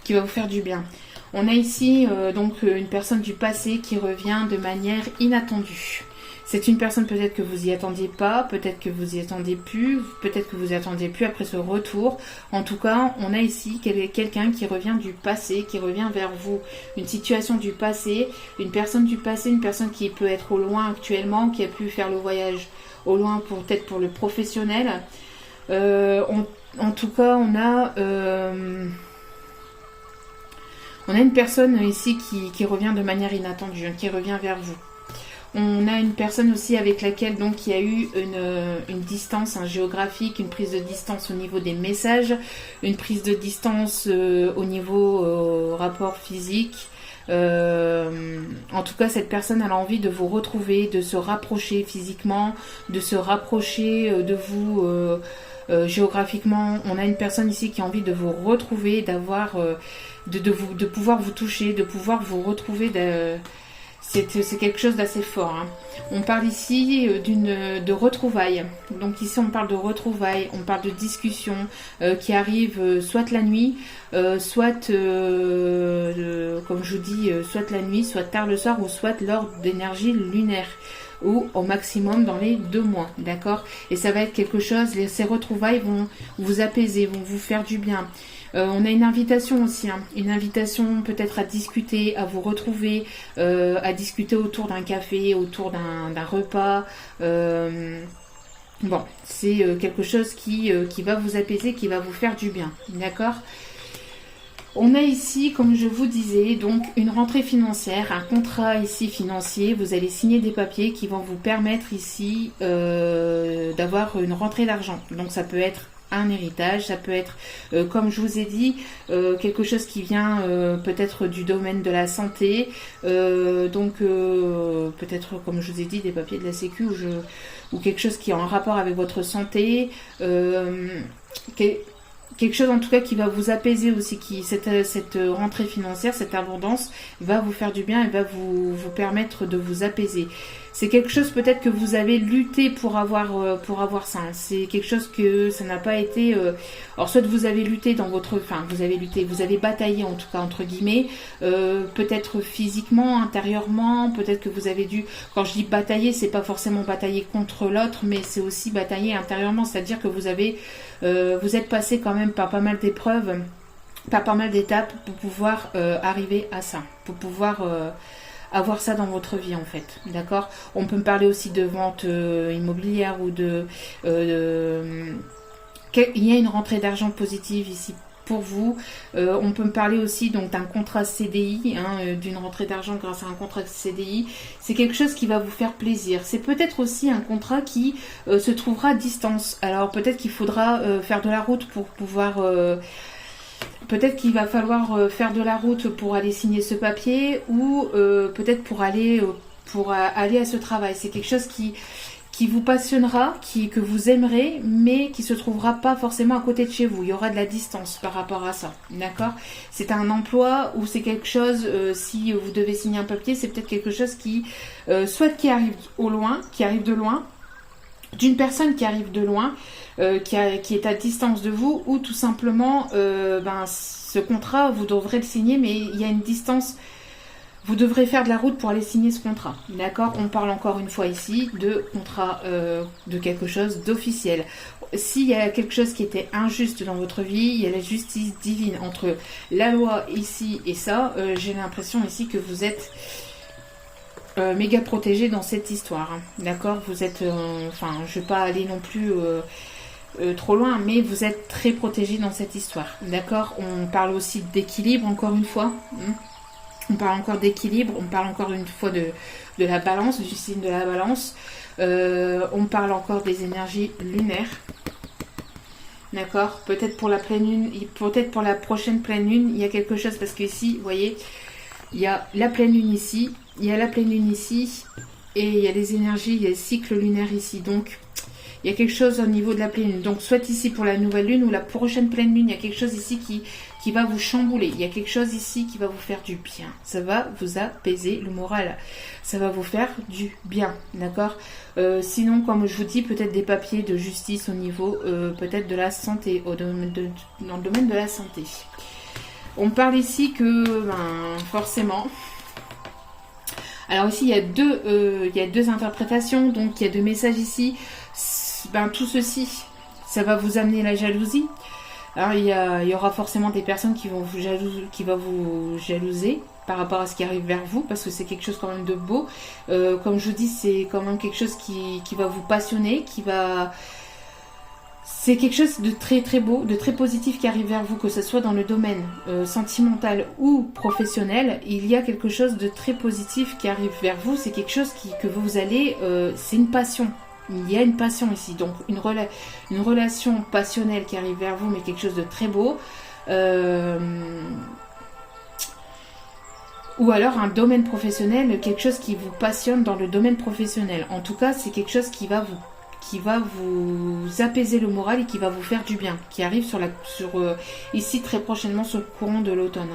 Speaker 1: Qui va vous faire du bien. On a ici donc une personne du passé qui revient de manière inattendue. C'est une personne peut-être que vous y attendiez pas, peut-être que vous y attendiez plus, peut-être que vous y attendiez plus après ce retour. En tout cas, on a ici quelqu'un qui revient du passé, qui revient vers vous. Une situation du passé, une personne du passé, une personne qui peut être au loin actuellement, qui a pu faire le voyage au loin peut-être pour le professionnel. En tout cas, on a une personne ici qui revient de manière inattendue, qui revient vers vous. On a une personne aussi avec laquelle donc il y a eu une distance géographique, une prise de distance au niveau des messages, une prise de distance au niveau rapport physique. En tout cas, cette personne elle a envie de vous retrouver, de se rapprocher physiquement, de se rapprocher de vous géographiquement. On a une personne ici qui a envie de vous retrouver, d'avoir, de pouvoir vous toucher, de pouvoir vous retrouver. C'est quelque chose d'assez fort. Hein. On parle ici de retrouvailles. Donc ici on parle de retrouvailles, on parle de discussions qui arrivent soit la nuit, soit, comme je vous dis, soit la nuit, soit tard le soir, ou soit lors d'énergie lunaire, ou au maximum dans les 2 mois, d'accord ? Et ça va être quelque chose, ces retrouvailles vont vous apaiser, vont vous faire du bien. On a une invitation aussi, une invitation peut-être à discuter, à vous retrouver, à discuter autour d'un café, autour d'un repas. Bon, c'est quelque chose qui va vous apaiser, qui va vous faire du bien, d'accord ? On a ici, comme je vous disais, donc une rentrée financière, un contrat ici financier. Vous allez signer des papiers qui vont vous permettre ici d'avoir une rentrée d'argent. Donc ça peut être un héritage, ça peut être, comme je vous ai dit, quelque chose qui vient peut-être du domaine de la santé, donc peut-être, comme je vous ai dit, des papiers de la Sécu ou quelque chose qui est en rapport avec votre santé, quelque chose en tout cas qui va vous apaiser aussi, cette rentrée financière, cette abondance va vous faire du bien et va vous permettre de vous apaiser. C'est quelque chose peut-être que vous avez lutté pour avoir ça. C'est quelque chose que ça n'a pas été... alors soit vous avez lutté vous avez bataillé en tout cas entre guillemets, peut-être physiquement, intérieurement, peut-être que vous avez dû... Quand je dis batailler, c'est pas forcément batailler contre l'autre, mais c'est aussi batailler intérieurement, c'est-à-dire que vous êtes passé quand même par pas mal d'épreuves, par pas mal d'étapes pour pouvoir arriver à ça, pour pouvoir... avoir ça dans votre vie en fait, d'accord ? On peut me parler aussi de vente immobilière ou il y a une rentrée d'argent positive ici pour vous. On peut me parler aussi donc d'un contrat CDI, d'une rentrée d'argent grâce à un contrat CDI. C'est quelque chose qui va vous faire plaisir. C'est peut-être aussi un contrat qui se trouvera à distance. Alors peut-être qu'il faudra faire de la route pour pouvoir... Peut-être qu'il va falloir faire de la route pour aller signer ce papier ou peut-être pour aller à ce travail. C'est quelque chose qui vous passionnera, que vous aimerez, mais qui se trouvera pas forcément à côté de chez vous. Il y aura de la distance par rapport à ça, d'accord ? C'est un emploi ou c'est quelque chose, si vous devez signer un papier, c'est peut-être quelque chose qui arrive de loin, d'une personne qui arrive de loin, qui est à distance de vous, ou tout simplement ce contrat vous devrez le signer, mais il y a une distance, vous devrez faire de la route pour aller signer ce contrat, d'accord ? On parle encore une fois ici de contrat, de quelque chose d'officiel. S'il y a quelque chose qui était injuste dans votre vie, il y a la justice divine entre la loi ici et ça. J'ai l'impression ici que vous êtes méga protégé dans cette histoire, d'accord ? Vous êtes, je vais pas aller non plus trop loin, mais vous êtes très protégé dans cette histoire, d'accord ? On parle aussi d'équilibre, encore une fois. On parle encore d'équilibre, on parle encore une fois de la balance, du signe de la balance. On parle encore des énergies lunaires. D'accord ? Peut-être pour la pleine lune, peut-être pour la prochaine pleine lune, il y a quelque chose, parce que ici, vous voyez, il y a la pleine lune ici, il y a la pleine lune ici, et il y a les énergies, il y a le cycle lunaire ici. Donc, Il y a quelque chose au niveau de la pleine lune. Donc, soit ici pour la nouvelle lune ou la prochaine pleine lune, il y a quelque chose ici qui va vous chambouler. Il y a quelque chose ici qui va vous faire du bien. Ça va vous apaiser le moral. Ça va vous faire du bien, d'accord? Sinon, comme je vous dis, peut-être des papiers de justice au niveau peut-être de la santé, dans le domaine de la santé. On parle ici que, forcément... Alors ici, il y a deux interprétations, donc il y a deux messages ici. Tout ceci, ça va vous amener la jalousie. Alors il y aura forcément des personnes qui vont vous jalouser par rapport à ce qui arrive vers vous, parce que c'est quelque chose quand même de beau. Comme je vous dis, c'est quand même quelque chose qui va vous passionner, c'est quelque chose de très très beau, de très positif qui arrive vers vous, que ce soit dans le domaine sentimental ou professionnel. Il y a quelque chose de très positif qui arrive vers vous. C'est quelque chose que vous allez... c'est une passion. Il y a une passion ici. Donc une relation passionnelle qui arrive vers vous, mais quelque chose de très beau. Ou alors un domaine professionnel, quelque chose qui vous passionne dans le domaine professionnel. En tout cas, c'est quelque chose qui va vous apaiser le moral et qui va vous faire du bien, qui arrive ici très prochainement sur le courant de l'automne,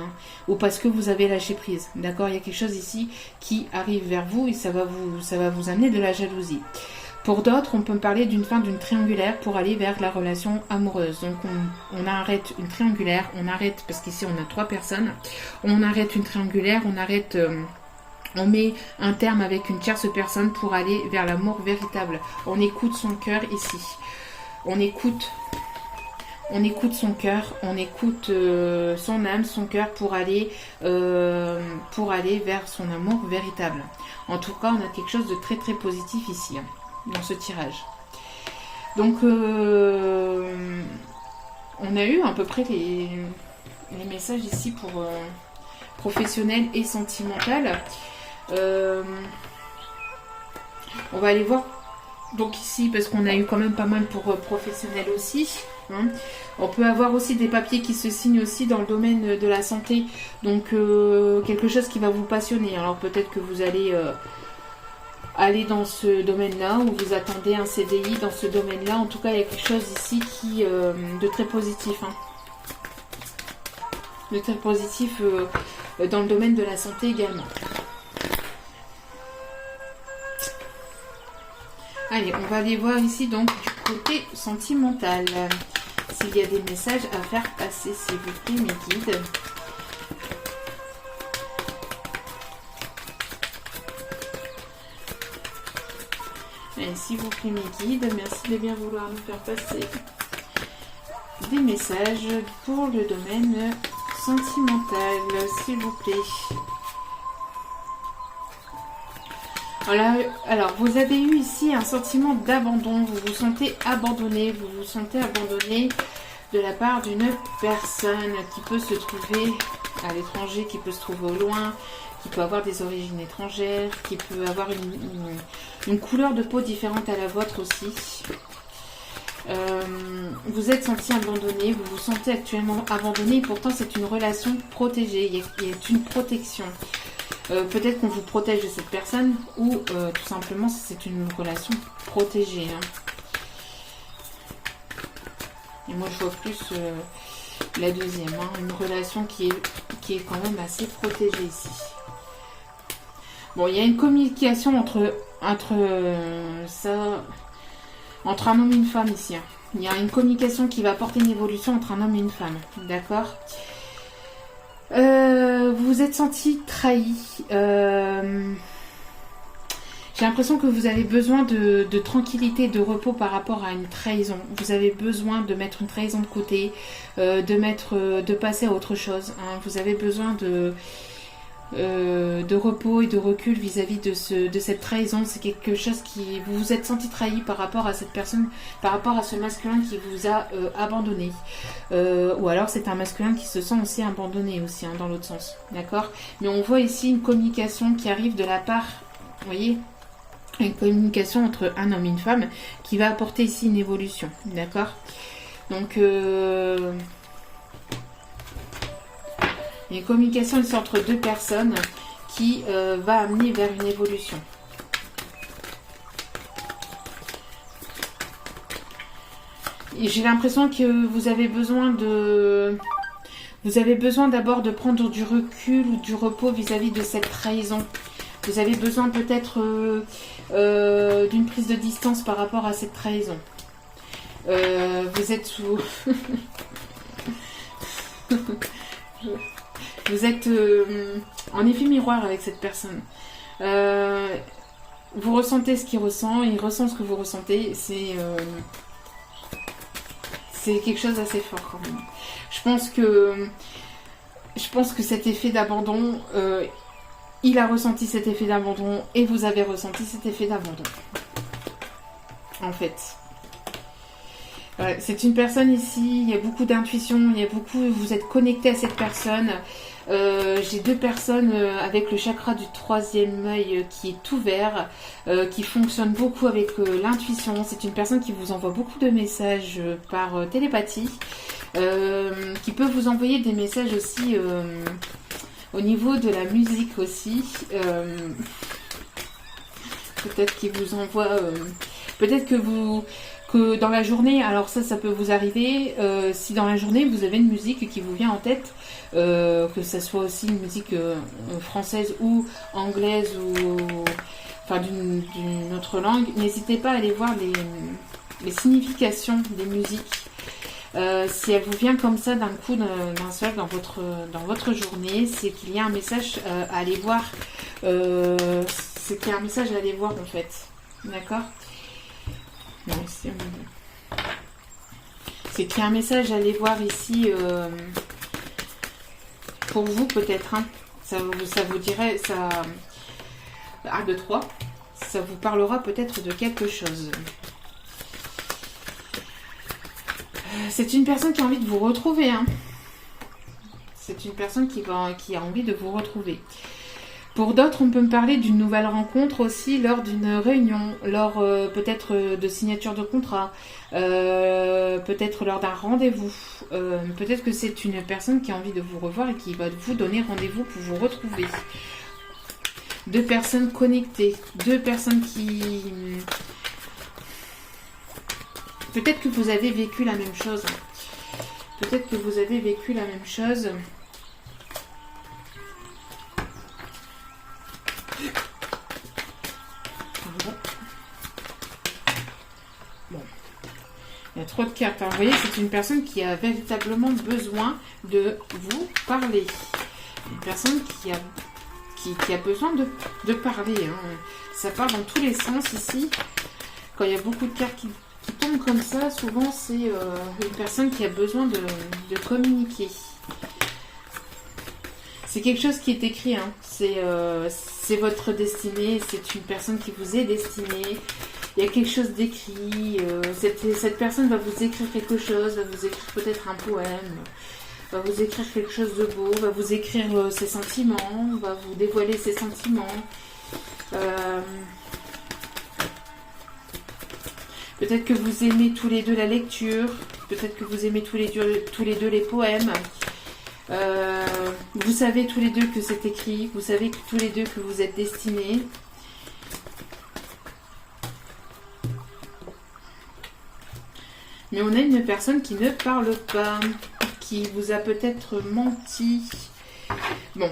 Speaker 1: ou parce que vous avez lâché prise, d'accord? Il y a quelque chose ici qui arrive vers vous et ça va vous amener de la jalousie. Pour d'autres, on peut parler d'une fin d'une triangulaire pour aller vers la relation amoureuse. Donc on arrête une triangulaire, parce qu'ici on a 3 personnes, on arrête une triangulaire, on met un terme avec une tierce personne pour aller vers l'amour véritable. On écoute son cœur ici. On écoute son cœur, on écoute son âme, son cœur pour aller vers son amour véritable. En tout cas, on a quelque chose de très très positif ici, dans ce tirage. Donc, on a eu à peu près les messages ici pour professionnel et sentimental. On va aller voir donc ici, parce qu'on a eu quand même pas mal pour professionnel aussi, On peut avoir aussi des papiers qui se signent aussi dans le domaine de la santé, donc quelque chose qui va vous passionner. Alors peut-être que vous allez aller dans ce domaine-là, ou vous attendez un CDI dans ce domaine-là. En tout cas, il y a quelque chose ici de très positif, de très positif dans le domaine de la santé également. Allez, on va aller voir ici donc du côté sentimental. S'il y a des messages à faire passer, s'il vous plaît, mes guides. Allez, s'il vous plaît, mes guides, merci de bien vouloir nous faire passer des messages pour le domaine sentimental, s'il vous plaît. Alors, vous avez eu ici un sentiment d'abandon. Vous vous sentez abandonné. Vous vous sentez abandonné de la part d'une personne qui peut se trouver à l'étranger, qui peut se trouver au loin, qui peut avoir des origines étrangères, qui peut avoir une couleur de peau différente à la vôtre aussi. Vous êtes senti abandonné, vous vous sentez actuellement abandonné. Pourtant, c'est une relation protégée. Il y a une protection. Peut-être qu'on vous protège de cette personne, ou tout simplement c'est une relation protégée. Et moi je vois plus la deuxième, une relation qui est quand même assez protégée ici. Bon, il y a une communication entre un homme et une femme ici. Il y a une communication qui va apporter une évolution entre un homme et une femme, d'accord ? Vous vous êtes senti trahi. J'ai l'impression que vous avez besoin de tranquillité, de repos par rapport à une trahison. Vous avez besoin de mettre une trahison de côté, de passer à autre chose. Vous avez besoin de repos et de recul vis-à-vis de cette trahison. C'est quelque chose vous vous êtes senti trahi par rapport à cette personne, par rapport à ce masculin qui vous a abandonné, ou alors c'est un masculin qui se sent aussi abandonné aussi, dans l'autre sens, d'accord? Mais on voit ici une communication qui arrive de la part, vous voyez, une communication entre un homme et une femme qui va apporter ici une évolution, d'accord? Donc une communication ici entre deux personnes qui va amener vers une évolution. j'ai l'impression que vous avez besoin de... Vous avez besoin d'abord de prendre du recul ou du repos vis-à-vis de cette trahison. Vous avez besoin peut-être d'une prise de distance par rapport à cette trahison. Vous êtes sous... vous êtes en effet miroir avec cette personne. Vous ressentez ce qu'il ressent, il ressent ce que vous ressentez. C'est quelque chose d'assez fort quand même. Je pense que cet effet d'abandon, il a ressenti cet effet d'abandon et vous avez ressenti cet effet d'abandon. En fait. C'est une personne ici, il y a beaucoup d'intuition, vous êtes connecté à cette personne. J'ai deux personnes avec le chakra du troisième œil qui est ouvert, qui fonctionne beaucoup avec l'intuition. C'est une personne qui vous envoie beaucoup de messages par télépathie, qui peut vous envoyer des messages aussi au niveau de la musique aussi. Peut-être qu'il vous envoie... peut-être que dans la journée, alors ça peut vous arriver, si dans la journée vous avez une musique qui vous vient en tête, que ça soit aussi une musique française ou anglaise ou enfin d'une autre langue, n'hésitez pas à aller voir les significations des musiques. Si elle vous vient comme ça d'un coup, d'un seul dans votre journée, c'est qu'il y a un message à aller voir. C'est qu'il y a un message à aller voir en fait. D'accord ? Non, ici, c'est qu'il y a un message à aller voir ici pour vous peut-être. Hein. Ça vous dirait, ça... Ah, de 3. Ça vous parlera peut-être de quelque chose. C'est une personne qui a envie de vous retrouver. Hein. C'est une personne qui a envie de vous retrouver. Pour d'autres, on peut me parler d'une nouvelle rencontre aussi lors d'une réunion, lors peut-être de signature de contrat, peut-être lors d'un rendez-vous. Peut-être que c'est une personne qui a envie de vous revoir et qui va vous donner rendez-vous pour vous retrouver. Deux personnes connectées, deux personnes qui... Peut-être que vous avez vécu la même chose. Peut-être que vous avez vécu la même chose. Bon. Il y a trop de cartes. Alors, vous voyez, c'est une personne qui a véritablement besoin de vous parler. Une personne qui a besoin de parler. Hein. Ça part dans tous les sens ici. Quand il y a beaucoup de cartes qui tombent comme ça, souvent c'est une personne qui a besoin de communiquer. C'est quelque chose qui est écrit. Hein. C'est votre destinée. C'est une personne qui vous est destinée. Il y a quelque chose d'écrit. Cette personne va vous écrire quelque chose, va vous écrire peut-être un poème, va vous écrire quelque chose de beau, va vous écrire ses sentiments, va vous dévoiler ses sentiments. Peut-être que vous aimez tous les deux la lecture, peut-être que vous aimez tous les deux les poèmes. Vous savez tous les deux que c'est écrit, vous savez tous les deux que vous êtes destinés. Mais on a une personne qui ne parle pas, qui vous a peut-être menti. Bon.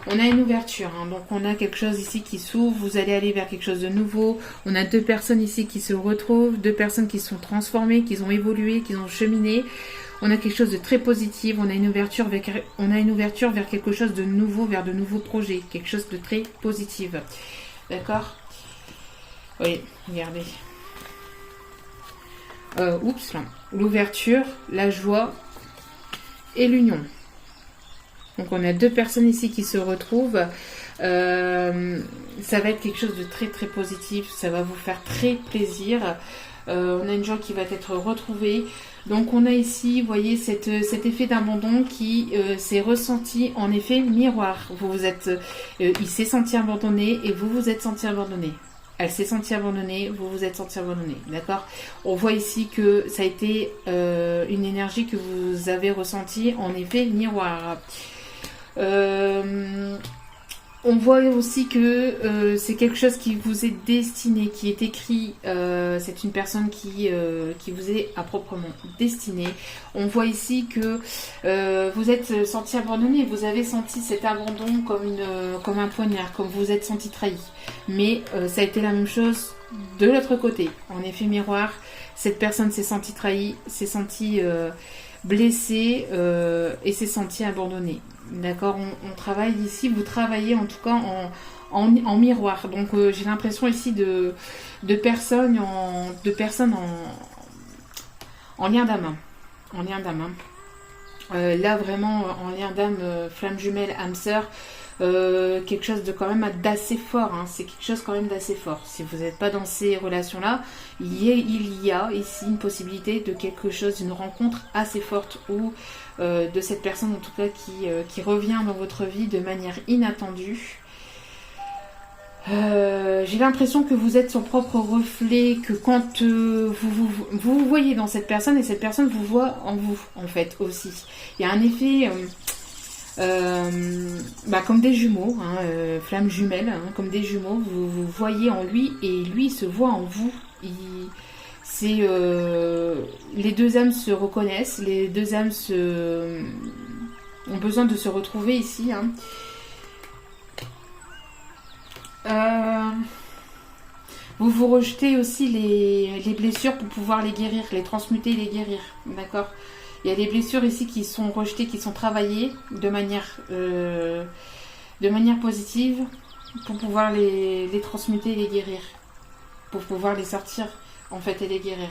Speaker 1: On a une ouverture, hein, donc on a quelque chose ici qui s'ouvre, vous allez aller vers quelque chose de nouveau. On a deux personnes ici qui se retrouvent, deux personnes qui se sont transformées, qui ont évolué, qui ont cheminé. On a quelque chose de très positif, on a une ouverture vers quelque chose de nouveau, vers de nouveaux projets, quelque chose de très positif. D'accord ? Oui, regardez. Oups, là. L'ouverture, la joie et l'union. Donc on a deux personnes ici qui se retrouvent. Ça va être quelque chose de très très positif. Ça va vous faire très plaisir. On a une joie qui va être retrouvée. Donc on a ici, vous voyez, cet effet d'abandon qui s'est ressenti en effet miroir. Il s'est senti abandonné et vous vous êtes senti abandonné. Elle s'est sentie abandonnée, vous vous êtes senti abandonné, d'accord ? On voit ici que ça a été une énergie que vous avez ressentie en effet miroir. On voit aussi que c'est quelque chose qui vous est destiné, qui est écrit. C'est une personne qui vous est à proprement destinée. On voit ici que vous êtes senti abandonné. Vous avez senti cet abandon comme un poignard, comme vous vous êtes senti trahi. Mais ça a été la même chose de l'autre côté. En effet miroir, cette personne s'est sentie trahie, s'est sentie blessée et s'est sentie abandonnée. D'accord, on travaille ici, vous travaillez en tout cas en miroir. Donc j'ai l'impression ici de personnes en lien d'âme. En lien d'âme. Là vraiment en lien d'âme, flamme jumelle, âme sœur, quelque chose de quand même d'assez fort. Hein. C'est quelque chose quand même d'assez fort. Si vous n'êtes pas dans ces relations-là, il y a ici une possibilité de quelque chose, d'une rencontre assez forte ou de cette personne en tout cas qui revient dans votre vie de manière inattendue. J'ai l'impression que vous êtes son propre reflet, que quand vous voyez dans cette personne et cette personne vous voit en vous en fait aussi. Il y a un effet comme des jumeaux, hein, flammes jumelles, hein, comme des jumeaux, vous voyez en lui et lui se voit en vous. Les deux âmes se reconnaissent, les deux âmes ont besoin de se retrouver ici. Hein. Vous vous rejetez aussi les blessures pour pouvoir les guérir, les transmuter et les guérir. D'accord ? Il y a des blessures ici qui sont rejetées, qui sont travaillées de manière positive pour pouvoir les transmuter et les guérir. Pour pouvoir les sortir en fait et les guérir.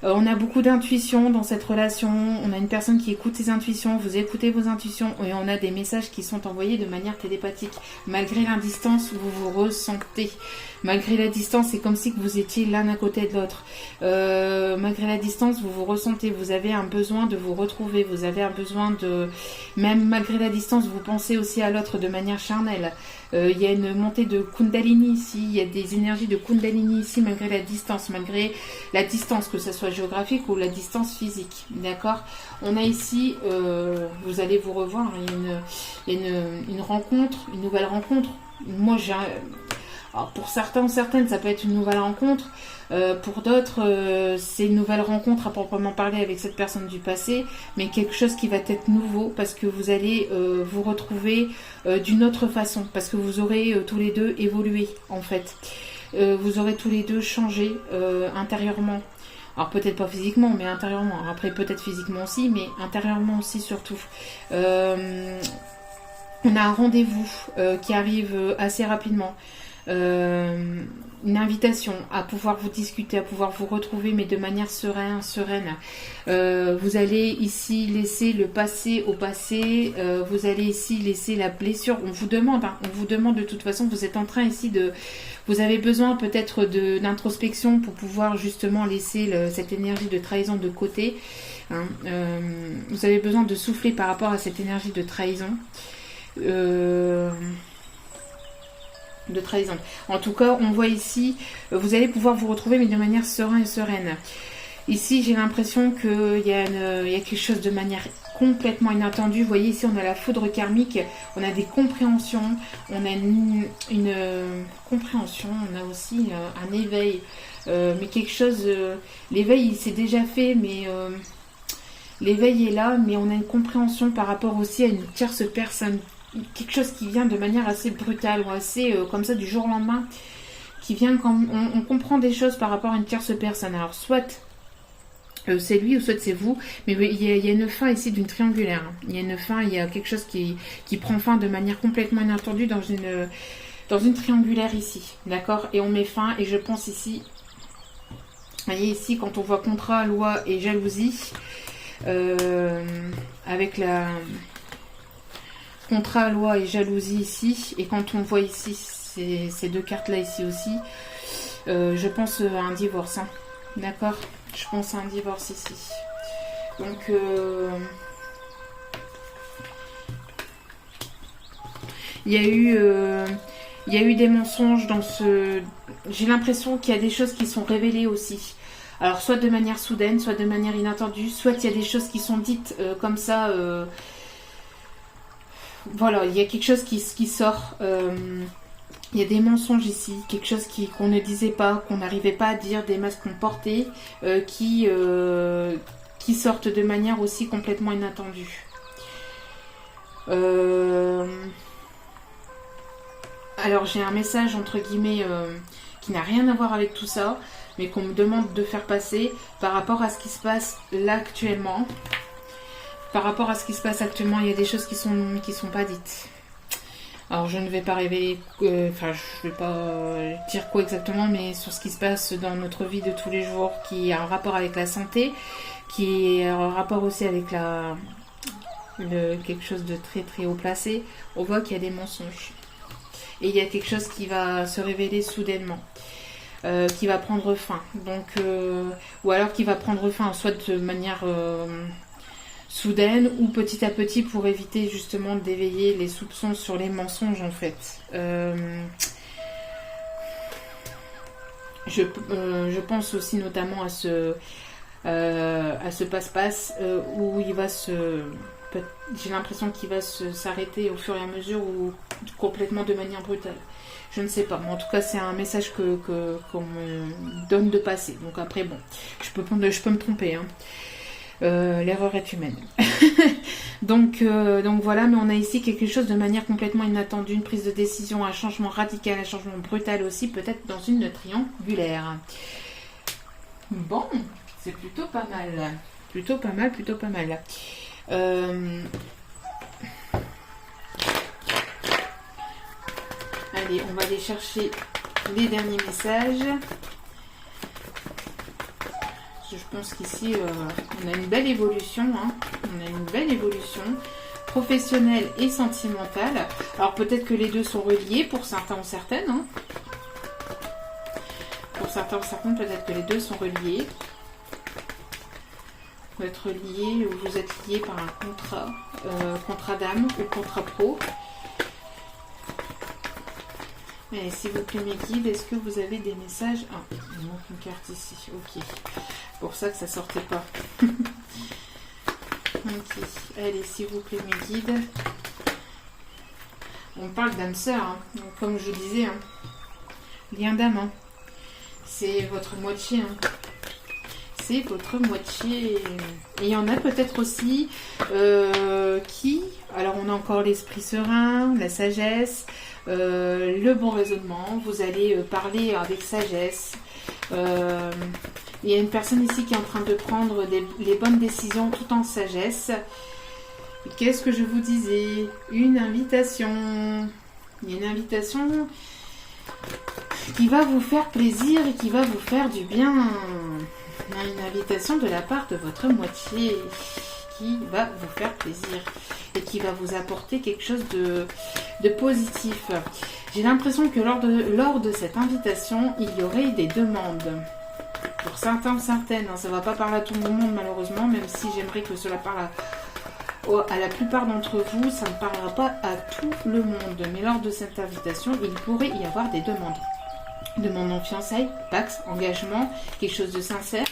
Speaker 1: On a beaucoup d'intuition dans cette relation, on a une personne qui écoute ses intuitions, vous écoutez vos intuitions et on a des messages qui sont envoyés de manière télépathique. Malgré la distance, vous vous ressentez. Malgré la distance, c'est comme si vous étiez l'un à côté de l'autre. Malgré la distance, vous vous ressentez, vous avez un besoin de vous retrouver, vous avez un besoin de... Même malgré la distance, vous pensez aussi à l'autre de manière charnelle. Il y a une montée de Kundalini ici, il y a des énergies de Kundalini ici malgré la distance, que ce soit géographique ou la distance physique, d'accord. On a ici, vous allez vous revoir, il y a une rencontre, une nouvelle rencontre. Moi, alors pour certains ou certaines, ça peut être une nouvelle rencontre. Pour d'autres, c'est une nouvelle rencontre à proprement parler avec cette personne du passé, mais quelque chose qui va être nouveau parce que vous allez vous retrouver d'une autre façon, parce que vous aurez tous les deux évolué en fait. Vous aurez tous les deux changé intérieurement. Alors peut-être pas physiquement, mais intérieurement. Après peut-être physiquement aussi, mais intérieurement aussi surtout. On a un rendez-vous qui arrive assez rapidement. Une invitation à pouvoir vous discuter, à pouvoir vous retrouver, mais de manière sereine. Vous allez ici laisser le passé au passé. Vous allez ici laisser la blessure. On vous demande de toute façon. Vous êtes en train ici vous avez besoin peut-être d'introspection pour pouvoir justement laisser cette énergie de trahison de côté. Hein. Vous avez besoin de souffler par rapport à cette énergie de trahison. En tout cas, on voit ici, vous allez pouvoir vous retrouver, mais de manière sereine. Ici, j'ai l'impression qu'il y a quelque chose de manière complètement inattendue. Vous voyez, ici, on a la foudre karmique, on a des compréhensions, on a une compréhension, on a aussi un éveil. Mais quelque chose, l'éveil, il s'est déjà fait, mais... l'éveil est là, mais on a une compréhension par rapport aussi à une tierce personne. Quelque chose qui vient de manière assez brutale ou assez comme ça du jour au lendemain, qui vient quand on comprend des choses par rapport à une tierce personne. Alors soit c'est lui ou soit c'est vous, mais il y a une fin ici d'une triangulaire. Il y a une fin, il y a quelque chose qui prend fin de manière complètement inattendue dans une triangulaire ici, d'accord. Et on met fin, et je pense ici, vous voyez ici quand on voit contrat, loi et jalousie, avec la... contrat, loi et jalousie ici, et quand on voit ici ces deux cartes là ici aussi, je pense à un divorce, hein. D'accord, je pense à un divorce ici. Donc il y a eu des mensonges dans ce... J'ai l'impression qu'il y a des choses qui sont révélées aussi. Alors soit de manière soudaine, soit de manière inattendue, soit il y a des choses qui sont dites comme ça... voilà, il y a quelque chose qui sort. Il y a des mensonges ici, quelque chose qu'on ne disait pas, qu'on n'arrivait pas à dire, des masques qu'on portait, qui sortent de manière aussi complètement inattendue. Alors j'ai un message entre guillemets qui n'a rien à voir avec tout ça, mais qu'on me demande de faire passer par rapport à ce qui se passe là actuellement. Par rapport à ce qui se passe actuellement, il y a des choses qui sont pas dites. Alors je ne vais pas révéler, enfin je ne vais pas dire quoi exactement, mais sur ce qui se passe dans notre vie de tous les jours, qui a un rapport avec la santé, qui a un rapport aussi avec quelque chose de très très haut placé. On voit qu'il y a des mensonges. Et il y a quelque chose qui va se révéler soudainement. Qui va prendre fin. Donc, ou alors qui va prendre fin soit de manière soudaine ou petit à petit pour éviter justement d'éveiller les soupçons sur les mensonges en fait. Je pense aussi notamment à ce passe-passe où il va j'ai l'impression qu'il va s'arrêter au fur et à mesure ou complètement de manière brutale. Je ne sais pas, mais en tout cas c'est un message qu'on me donne de passer. Donc après bon, je peux me tromper, hein. L'erreur est humaine. donc voilà, mais on a ici quelque chose de manière complètement inattendue, une prise de décision, un changement radical, un changement brutal aussi, peut-être dans une triangulaire. Bon, c'est plutôt pas mal. Plutôt pas mal. Allez, on va aller chercher les derniers messages. Je pense qu'ici, on a une belle évolution. Hein. On a une belle évolution professionnelle et sentimentale. Alors peut-être que les deux sont reliés pour certains ou certaines. Hein. Pour certains ou certaines, peut-être que les deux sont reliés. Vous être lié ou vous êtes lié par un contrat d'âme ou contrat pro. Et s'il vous plaît mes guides, est-ce que vous avez des messages? Ah, il manque une carte ici, ok. Pour ça que ça sortait pas. Ok, allez s'il vous plaît mes guides. On parle d'âme sœur, hein. Donc, comme je disais, hein. Lien d'âme, hein. C'est votre moitié, hein. C'est votre moitié. Et il y en a peut-être aussi qui... Alors on a encore l'esprit serein, la sagesse, le bon raisonnement. Vous allez parler avec sagesse. Il y a une personne ici qui est en train de prendre les bonnes décisions tout en sagesse. Qu'est-ce que je vous disais? Une invitation. Il y a une invitation qui va vous faire plaisir et qui va vous faire du bien. Une invitation de la part de votre moitié qui va vous faire plaisir et qui va vous apporter quelque chose de positif. J'ai l'impression que lors de cette invitation, il y aurait des demandes. Pour certains, certaines, hein, ça ne va pas parler à tout le monde malheureusement, même si j'aimerais que cela parle à la plupart d'entre vous, ça ne parlera pas à tout le monde. Mais lors de cette invitation, il pourrait y avoir des demandes. Demande en fiançailles, pax, engagement, quelque chose de sincère.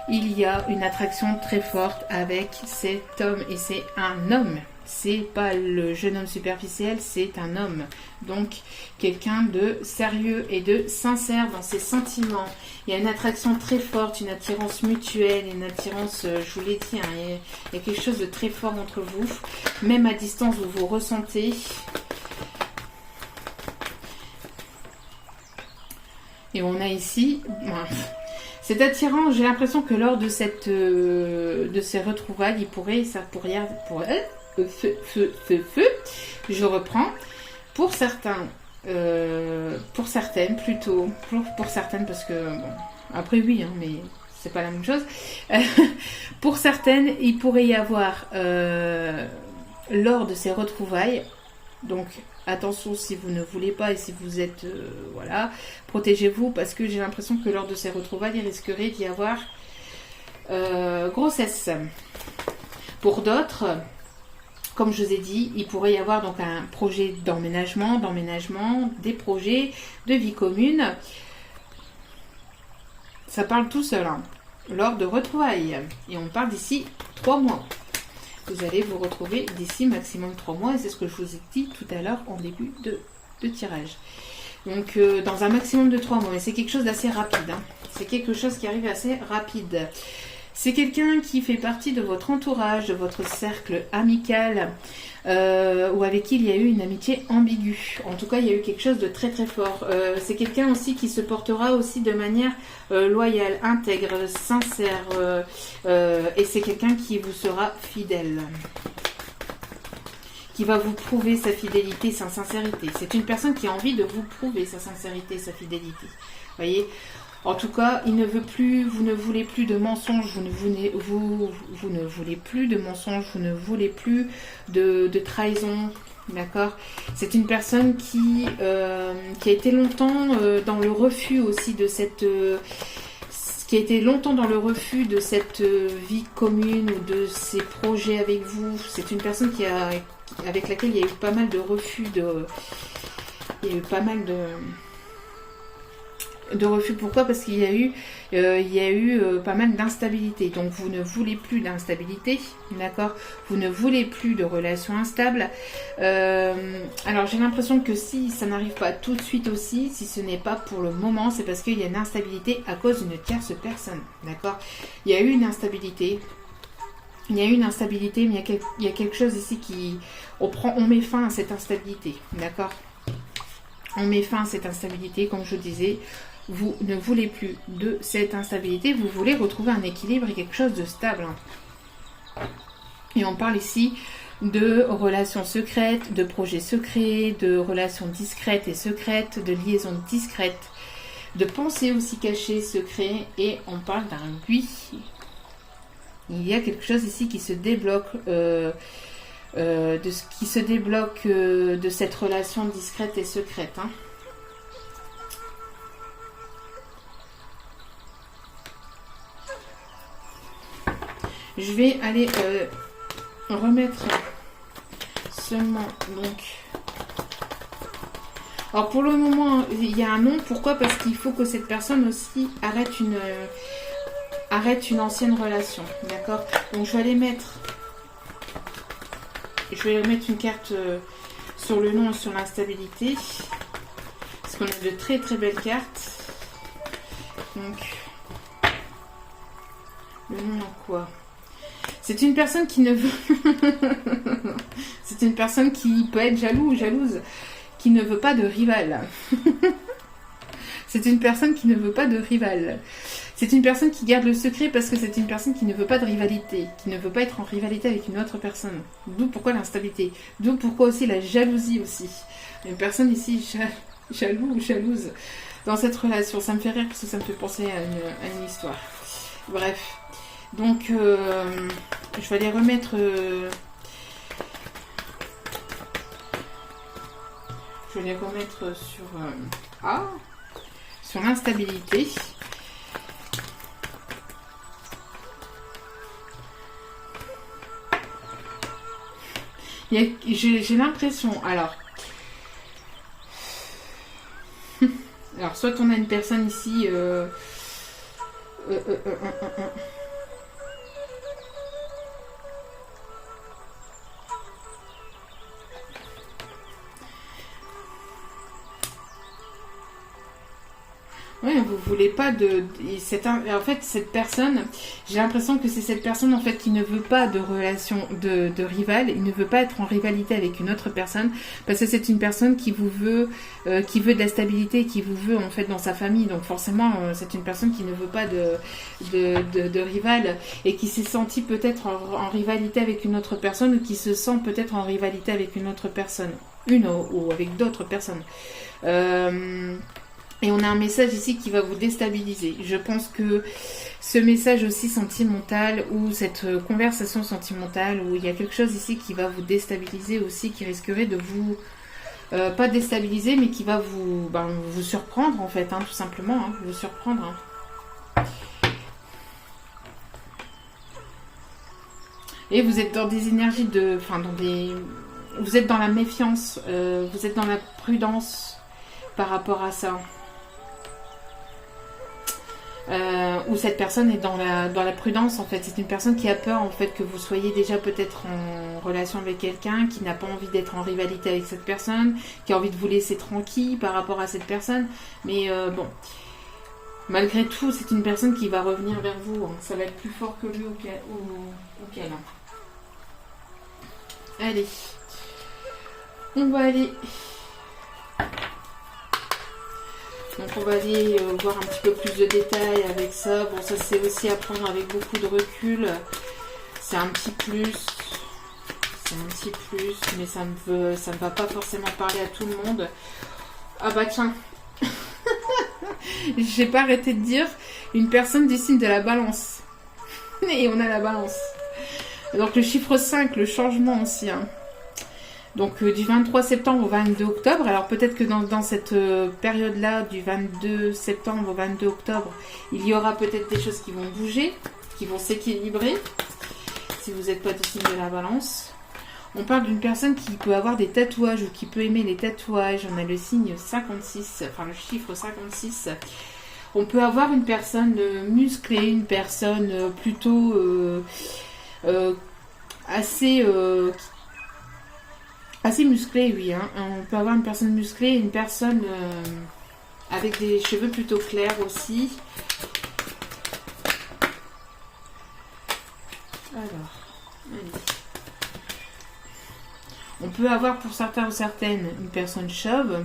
Speaker 1: Il y a une attraction très forte avec cet homme et c'est un homme. C'est pas le jeune homme superficiel, c'est un homme. Donc quelqu'un de sérieux et de sincère dans ses sentiments. Il y a une attraction très forte, une attirance mutuelle, une attirance, je vous l'ai dit, hein, il y a quelque chose de très fort entre vous. Même à distance, vous ressentez. Et on a ici, c'est attirant, j'ai l'impression que lors de ces retrouvailles, je reprends, pour certains, pour certaines plutôt, pour certaines parce que, bon, après oui, hein, mais c'est pas la même chose, pour certaines, il pourrait y avoir, lors de ces retrouvailles, donc attention si vous ne voulez pas et si vous êtes... voilà, protégez-vous parce que j'ai l'impression que lors de ces retrouvailles, il risquerait d'y avoir grossesse. Pour d'autres, comme je vous ai dit, il pourrait y avoir donc un projet d'emménagement, des projets de vie commune. Ça parle tout seul, hein, lors de retrouvailles. Et on parle d'ici 3 mois. Vous allez vous retrouver d'ici maximum 3 mois. Et c'est ce que je vous ai dit tout à l'heure en début de tirage. Donc, dans un maximum de 3 mois. Mais c'est quelque chose d'assez rapide. Hein. C'est quelque chose qui arrive assez rapide. C'est quelqu'un qui fait partie de votre entourage, de votre cercle amical, ou avec qui il y a eu une amitié ambiguë. En tout cas, il y a eu quelque chose de très très fort. C'est quelqu'un aussi qui se portera aussi de manière loyale, intègre, sincère, et c'est quelqu'un qui vous sera fidèle, qui va vous prouver sa fidélité, sa sincérité. C'est une personne qui a envie de vous prouver sa sincérité, sa fidélité. Vous voyez ? En tout cas, il ne veut plus, vous ne voulez plus de mensonges, vous ne voulez plus de mensonges, vous ne voulez plus de trahison, d'accord? C'est une personne qui a été longtemps dans le refus aussi de cette... qui a été longtemps dans le refus de cette vie commune ou de ces projets avec vous. C'est une personne avec laquelle il y a eu pas mal de refus, il y a eu pas mal de refus. Pourquoi? Parce qu'il y a eu pas mal d'instabilité. Donc vous ne voulez plus d'instabilité, d'accord? Vous ne voulez plus de relations instables. Alors j'ai l'impression que si ça n'arrive pas tout de suite aussi, si ce n'est pas pour le moment, c'est parce qu'il y a une instabilité à cause d'une tierce personne, d'accord? Il y a eu une instabilité. Il y a eu une instabilité, mais il y a quelque chose ici qui... On met fin à cette instabilité, d'accord? On met fin à cette instabilité, comme je disais. Vous ne voulez plus de cette instabilité, vous voulez retrouver un équilibre et quelque chose de stable. Et on parle ici de relations secrètes, de projets secrets, de relations discrètes et secrètes, de liaisons discrètes, de pensées aussi cachées, secrets, et on parle d'un oui. Il y a quelque chose ici qui se débloque, de cette relation discrète et secrète. Hein. Je vais aller remettre seulement donc. Alors pour le moment, il y a un non. Pourquoi? Parce qu'il faut que cette personne aussi arrête une ancienne relation. D'accord? Donc je vais aller mettre. Je vais mettre une carte sur le non et sur l'instabilité. Parce qu'on a de très très belles cartes. Donc le non à quoi? C'est une personne qui ne veut... C'est une personne qui peut être jaloux ou jalouse, qui ne veut pas de rival. C'est une personne qui ne veut pas de rival. C'est une personne qui garde le secret parce que c'est une personne qui ne veut pas de rivalité, qui ne veut pas être en rivalité avec une autre personne. D'où pourquoi l'instabilité. D'où pourquoi aussi la jalousie aussi. Une personne ici jaloux ou jalouse dans cette relation. Ça me fait rire parce que ça me fait penser à une histoire. Bref. Donc, je vais aller remettre... je vais les remettre sur l'instabilité. J'ai l'impression... Alors, soit on a une personne ici... Oui, vous voulez pas de... En fait, cette personne, j'ai l'impression que c'est cette personne en fait qui ne veut pas de relation de rival, il ne veut pas être en rivalité avec une autre personne, parce que c'est une personne qui vous veut, qui veut de la stabilité, qui vous veut en fait dans sa famille. Donc forcément, c'est une personne qui ne veut pas de rival et qui s'est sentie peut-être en rivalité avec une autre personne ou qui se sent peut-être en rivalité avec une autre personne, ou avec d'autres personnes. Et on a un message ici qui va vous déstabiliser. Je pense que ce message aussi sentimental ou cette conversation sentimentale où il y a quelque chose ici qui va vous déstabiliser aussi, qui risquerait de vous... pas déstabiliser, mais qui va vous surprendre en fait, hein, tout simplement. Hein, vous surprendre. Hein. Et vous êtes dans des énergies de... Enfin, vous êtes dans la méfiance, vous êtes dans la prudence par rapport à ça. Ou cette personne est dans la prudence en fait. C'est une personne qui a peur en fait que vous soyez déjà peut-être en relation avec quelqu'un, qui n'a pas envie d'être en rivalité avec cette personne, qui a envie de vous laisser tranquille par rapport à cette personne. Mais bon, malgré tout, c'est une personne qui va revenir vers vous. Hein. Ça va être plus fort que lui ou qu'elle. Allez, on va aller... Donc on va aller voir un petit peu plus de détails avec ça. Bon, ça c'est aussi à prendre avec beaucoup de recul. C'est un petit plus. C'est un petit plus, mais ça ne va pas forcément parler à tout le monde. Ah bah tiens. J'ai pas arrêté de dire une personne du signe de la balance. Et on a la balance. Donc le chiffre 5, le changement aussi. Hein. Donc du 23 septembre au 22 octobre. Alors peut-être que dans cette période-là, du 22 septembre au 22 octobre, il y aura peut-être des choses qui vont bouger, qui vont s'équilibrer, si vous n'êtes pas du signe de la balance. On parle d'une personne qui peut avoir des tatouages ou qui peut aimer les tatouages. On a le signe 56, enfin le chiffre 56. On peut avoir une personne musclée, une personne plutôt assez musclée, oui. Hein. On peut avoir une personne musclée et une personne avec des cheveux plutôt clairs aussi. Alors, allez. On peut avoir pour certains ou certaines une personne chauve.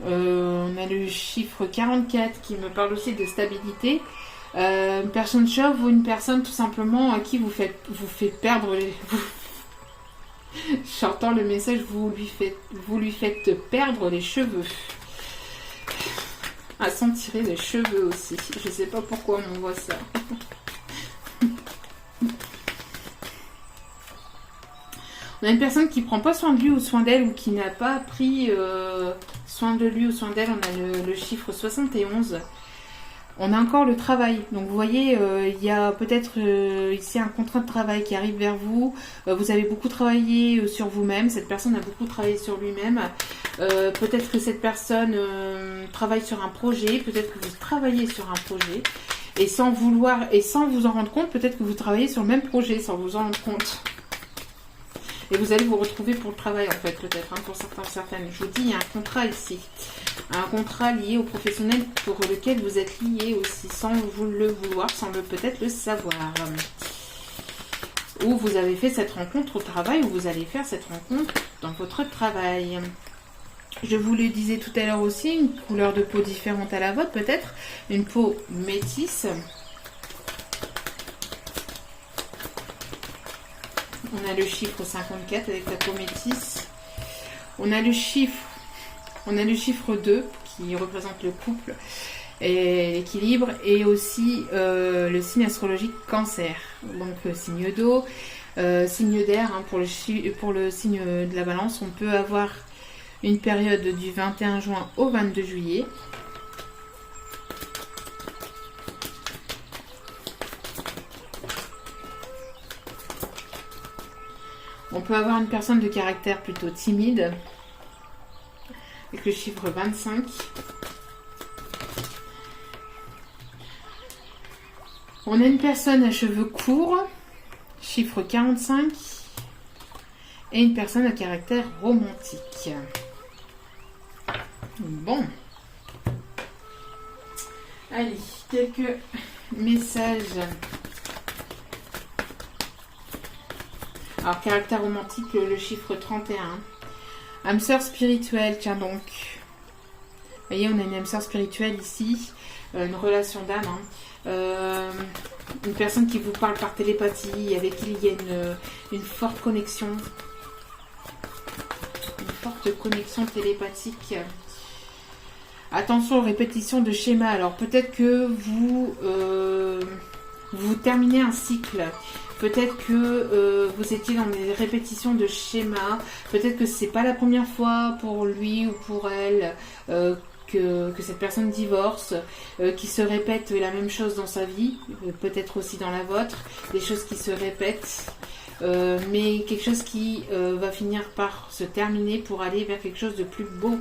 Speaker 1: On a le chiffre 44 qui me parle aussi de stabilité. Une personne chauve ou une personne tout simplement à qui vous faites perdre les... J'entends le message, vous lui faites perdre les cheveux. À s'en tirer les cheveux aussi. Je sais pas pourquoi on voit ça. On a une personne qui prend pas soin de lui ou soin d'elle ou qui n'a pas pris soin de lui ou soin d'elle. On a le chiffre 71. On a encore le travail. Donc vous voyez, il y a peut-être ici un contrat de travail qui arrive vers vous. Vous avez beaucoup travaillé sur vous-même. Cette personne a beaucoup travaillé sur lui-même. Peut-être que cette personne travaille sur un projet. Peut-être que vous travaillez sur un projet. Et sans vouloir et sans vous en rendre compte, peut-être que vous travaillez sur le même projet sans vous en rendre compte. Et vous allez vous retrouver pour le travail, en fait, peut-être, hein, pour certains ou certaines. Je vous dis, il y a un contrat ici. Un contrat lié au professionnel pour lequel vous êtes lié aussi, sans vous le vouloir, sans peut-être le savoir. Ou vous avez fait cette rencontre au travail, ou vous allez faire cette rencontre dans votre travail. Je vous le disais tout à l'heure aussi, une couleur de peau différente à la vôtre, peut-être. Une peau métisse. On a le chiffre 54 avec la peau métisse. On a le chiffre 2 qui représente le couple et l'équilibre. Et aussi le signe astrologique Cancer. Donc signe d'eau, signe d'air. Hein, pour le signe de la Balance, on peut avoir une période du 21 juin au 22 juillet. On peut avoir une personne de caractère plutôt timide, avec le chiffre 25. On a une personne à cheveux courts, chiffre 45. Et une personne à caractère romantique. Bon. Allez, quelques messages. Alors, caractère romantique, le chiffre 31. Âme sœur spirituelle, tiens donc. Vous voyez, on a une âme sœur spirituelle ici. Une relation d'âme. Hein. Une personne qui vous parle par télépathie, avec qui il y a une forte connexion. Une forte connexion télépathique. Attention aux répétitions de schémas. Alors, peut-être que vous terminez un cycle. Peut-être que vous étiez dans des répétitions de schémas. Peut-être que c'est pas la première fois pour lui ou pour elle que cette personne divorce, qui se répète la même chose dans sa vie, peut-être aussi dans la vôtre, des choses qui se répètent, mais quelque chose qui va finir par se terminer pour aller vers quelque chose de plus beau,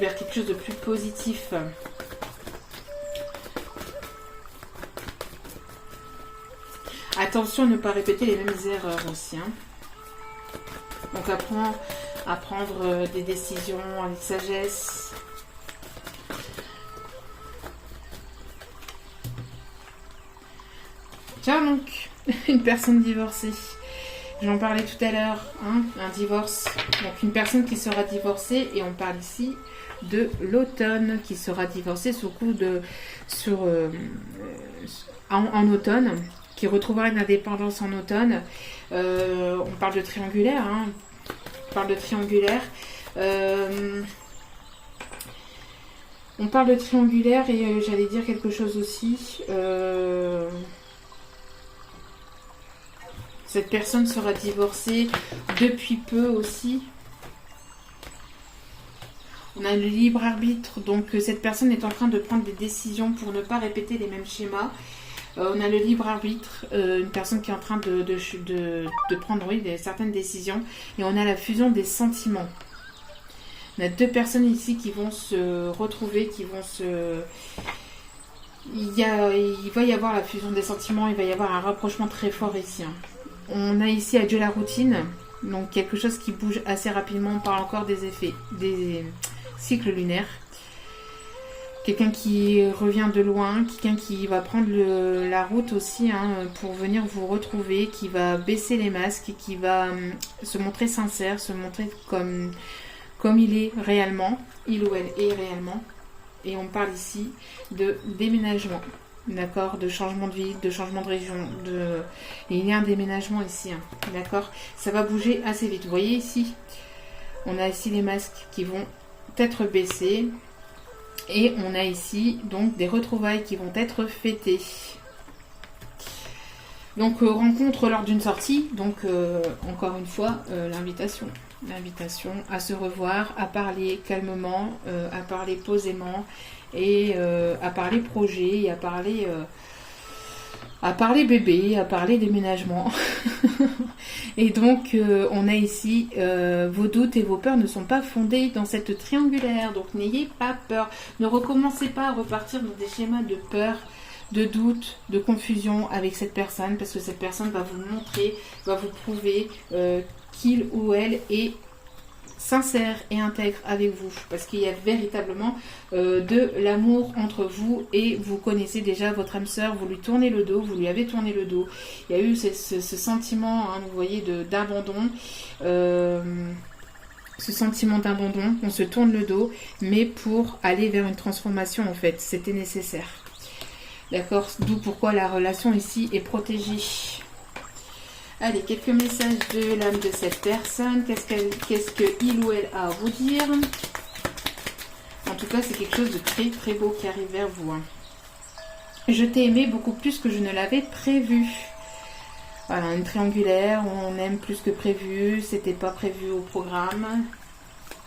Speaker 1: vers quelque chose de plus positif. Attention à ne pas répéter les mêmes erreurs aussi. Hein. Donc apprends à prendre des décisions avec sagesse. Tiens donc, une personne divorcée. J'en parlais tout à l'heure, hein, un divorce. Donc une personne qui sera divorcée, et on parle ici de l'automne, qui sera divorcée en automne, qui retrouvera une indépendance en automne. On parle de triangulaire, hein, on parle de triangulaire. On parle de triangulaire et j'allais dire quelque chose aussi. Cette personne sera divorcée depuis peu aussi. On a le libre arbitre, donc cette personne est en train de prendre des décisions pour ne pas répéter les mêmes schémas. On a le libre arbitre, une personne qui est en train de prendre certaines décisions. Et on a la fusion des sentiments. On a deux personnes ici qui vont se retrouver, qui vont se... Il va y avoir la fusion des sentiments, il va y avoir un rapprochement très fort ici. Hein. On a ici adieu la routine, donc quelque chose qui bouge assez rapidement. On parle encore des effets, des cycles lunaires. Quelqu'un qui revient de loin, quelqu'un qui va prendre la route aussi hein, pour venir vous retrouver, qui va baisser les masques, qui va se montrer sincère, se montrer comme il est réellement, il ou elle est réellement. Et on parle ici de déménagement. D'accord, de changement de ville, de changement de région, et il y a un déménagement ici, hein, d'accord. Ça va bouger assez vite. Vous voyez ici, on a ici les masques qui vont être baissés, et on a ici donc des retrouvailles qui vont être fêtées. Donc rencontre lors d'une sortie, donc encore une fois l'invitation à se revoir, à parler calmement, à parler posément. Et à parler projet, et à parler bébé, à parler déménagement. Et donc on a ici vos doutes et vos peurs ne sont pas fondés dans cette triangulaire, donc n'ayez pas peur, ne recommencez pas à repartir dans des schémas de peur, de doute, de confusion avec cette personne, parce que cette personne va vous montrer, va vous prouver qu'il ou elle est sincère et intègre avec vous, parce qu'il y a véritablement de l'amour entre vous, et vous connaissez déjà votre âme sœur, vous lui tournez le dos, vous lui avez tourné le dos, il y a eu ce sentiment, hein, vous voyez, d'abandon, ce sentiment d'abandon, on se tourne le dos, mais pour aller vers une transformation en fait, c'était nécessaire, d'accord, d'où pourquoi la relation ici est protégée. Allez, quelques messages de l'âme de cette personne. Qu'est-ce que il ou elle a à vous dire? En tout cas, c'est quelque chose de très très beau qui arrive vers vous. Hein. Je t'ai aimé beaucoup plus que je ne l'avais prévu. Voilà, une triangulaire, on aime plus que prévu. C'était pas prévu au programme.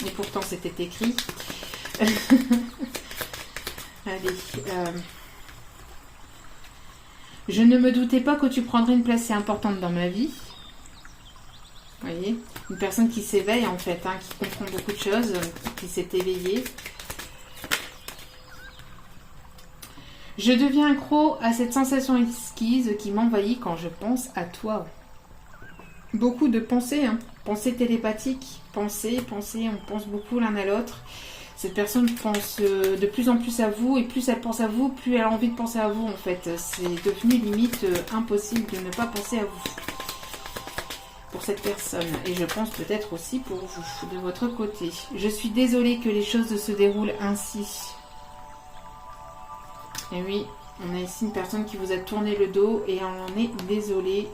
Speaker 1: Et pourtant, c'était écrit. Allez, je ne me doutais pas que tu prendrais une place si importante dans ma vie. Vous voyez, une personne qui s'éveille en fait, hein, qui comprend beaucoup de choses, qui s'est éveillée. Je deviens accro à cette sensation exquise qui m'envahit quand je pense à toi. Beaucoup de pensées, hein, pensées télépathiques, pensées, on pense beaucoup l'un à l'autre. Cette personne pense de plus en plus à vous, et plus elle pense à vous, plus elle a envie de penser à vous en fait. C'est devenu limite impossible de ne pas penser à vous pour cette personne. Et je pense peut-être aussi pour vous, de votre côté. Je suis désolée que les choses se déroulent ainsi. Et oui, on a ici une personne qui vous a tourné le dos et on en est désolée.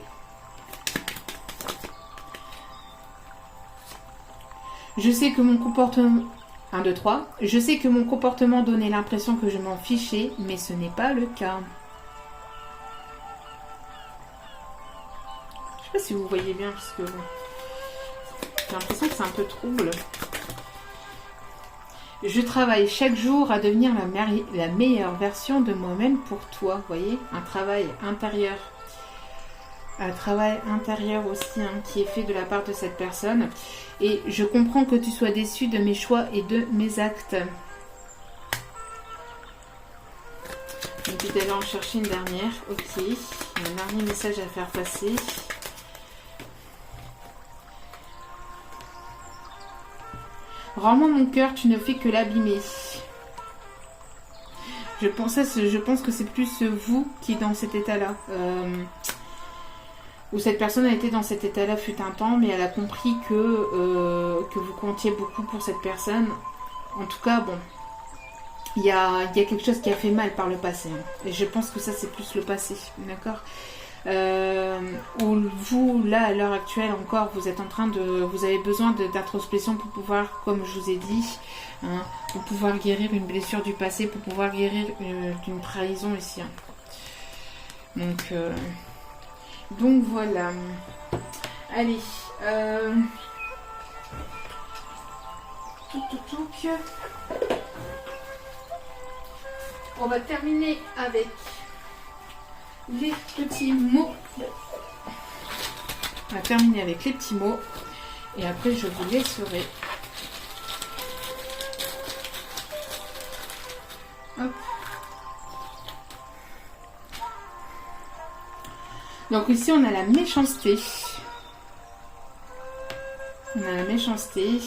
Speaker 1: Je sais que mon comportement... 1, 2, 3. Je sais que mon comportement donnait l'impression que je m'en fichais, mais ce n'est pas le cas. Je sais pas si vous voyez bien, parce que j'ai l'impression que c'est un peu trouble. Je travaille chaque jour à devenir la meilleure version de moi-même pour toi. Vous voyez, un travail intérieur. Un travail intérieur aussi, hein, qui est fait de la part de cette personne. Et je comprends que tu sois déçu de mes choix et de mes actes. Une puis d'aller en chercher une dernière. Ok. Un dernier message à faire passer. Rends-moi mon cœur, tu ne fais que l'abîmer. Je pense que c'est plus vous qui est dans cet état-là. Où cette personne a été dans cet état-là fut un temps, mais elle a compris que vous comptiez beaucoup pour cette personne. En tout cas, bon, il y a quelque chose qui a fait mal par le passé. Hein. Et je pense que ça, c'est plus le passé. D'accord, où vous, là, à l'heure actuelle encore, vous êtes en train de... Vous avez besoin d'introspection pour pouvoir, comme je vous ai dit, hein, pour pouvoir guérir une blessure du passé, pour pouvoir guérir d'une trahison ici. Hein. Donc voilà. Allez. On va terminer avec les petits mots. On va terminer avec les petits mots. Et après, je vous laisserai. Hop. Donc ici, on a la méchanceté. On a la méchanceté.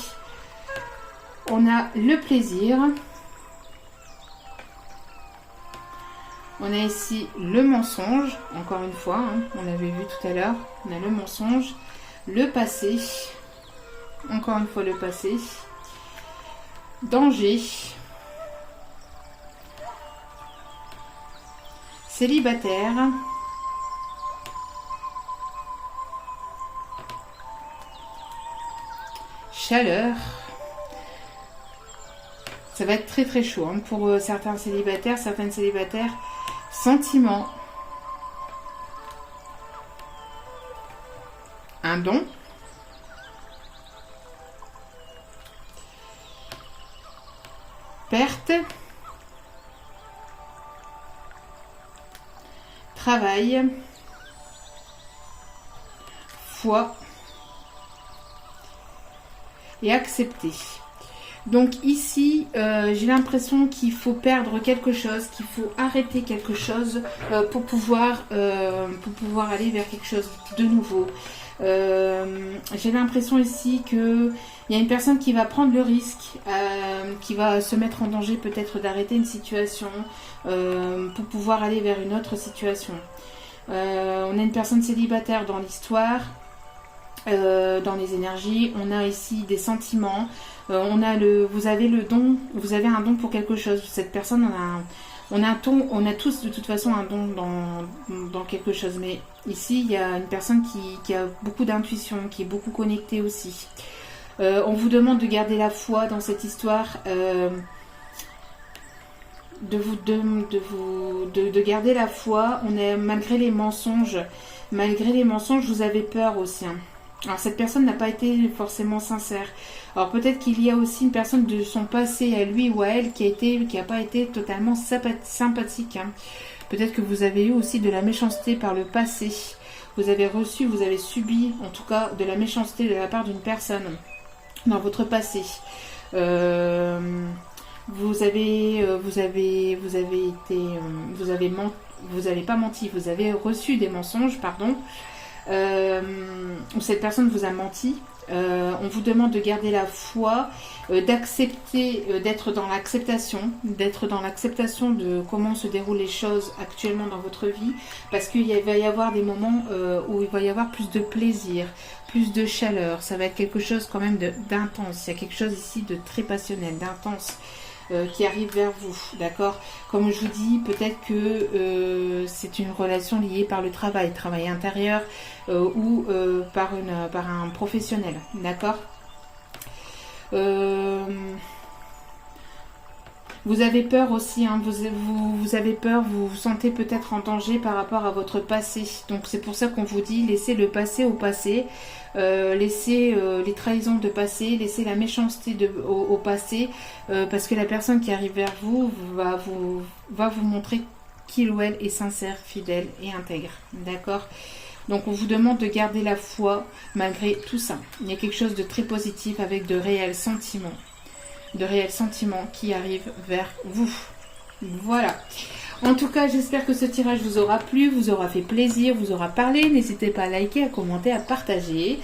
Speaker 1: On a le plaisir. On a ici le mensonge, encore une fois, hein, on l'avait vu tout à l'heure. On a le mensonge, le passé, encore une fois le passé, danger, célibataire, chaleur. Ça va être très très chaud hein, pour certains célibataires, certaines célibataires. Sentiment, un don, perte, travail, foi et accepter. Donc ici, j'ai l'impression qu'il faut perdre quelque chose, qu'il faut arrêter quelque chose pour pouvoir aller vers quelque chose de nouveau. J'ai l'impression ici qu'il y a une personne qui va prendre le risque, qui va se mettre en danger peut-être d'arrêter une situation pour pouvoir aller vers une autre situation. On a une personne célibataire dans l'histoire. Dans les énergies, on a ici des sentiments, vous avez le don, vous avez un don pour quelque chose. Cette personne, on a tous de toute façon un don dans quelque chose, mais ici il y a une personne qui a beaucoup d'intuition, qui est beaucoup connectée aussi. On vous demande de garder la foi dans cette histoire, de garder la foi. On est malgré les mensonges, vous avez peur aussi. Hein. Alors cette personne n'a pas été forcément sincère. Alors peut-être qu'il y a aussi une personne de son passé à lui ou à elle qui a pas été totalement sympathique. Hein. Peut-être que vous avez eu aussi de la méchanceté par le passé. Vous avez subi en tout cas de la méchanceté de la part d'une personne dans votre passé. Vous avez pas menti, vous avez reçu des mensonges, pardon. Où cette personne vous a menti. On vous demande de garder la foi, d'accepter, d'être dans l'acceptation de comment se déroulent les choses actuellement dans votre vie, parce qu'il va y avoir des moments où il va y avoir plus de plaisir, plus de chaleur. Ça va être quelque chose quand même d'intense. Il y a quelque chose ici de très passionnel, d'intense. Qui arrive vers vous, d'accord? Comme je vous dis, peut-être que c'est une relation liée par le travail intérieur ou par un professionnel, d'accord? Vous avez peur aussi, hein, vous avez peur, vous vous sentez peut-être en danger par rapport à votre passé. Donc c'est pour ça qu'on vous dit, laissez le passé au passé, laissez les trahisons de passé, laissez la méchanceté au passé, parce que la personne qui arrive vers vous va vous montrer qu'il ou elle est sincère, fidèle et intègre. D'accord ? Donc on vous demande de garder la foi malgré tout ça. Il y a quelque chose de très positif avec de réels sentiments qui arrivent vers vous. Voilà. En tout cas, j'espère que ce tirage vous aura plu, vous aura fait plaisir, vous aura parlé. N'hésitez pas à liker, à commenter, à partager.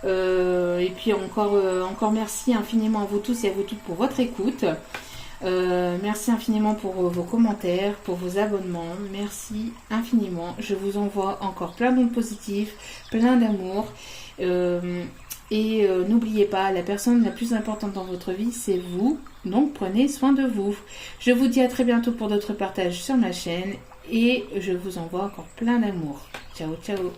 Speaker 1: Et puis encore merci infiniment à vous tous et à vous toutes pour votre écoute. Merci infiniment pour vos commentaires, pour vos abonnements. Merci infiniment. Je vous envoie encore plein d'ondes positives, plein d'amour. N'oubliez pas, la personne la plus importante dans votre vie, c'est vous. Donc prenez soin de vous. Je vous dis à très bientôt pour d'autres partages sur ma chaîne. Et je vous envoie encore plein d'amour. Ciao, ciao.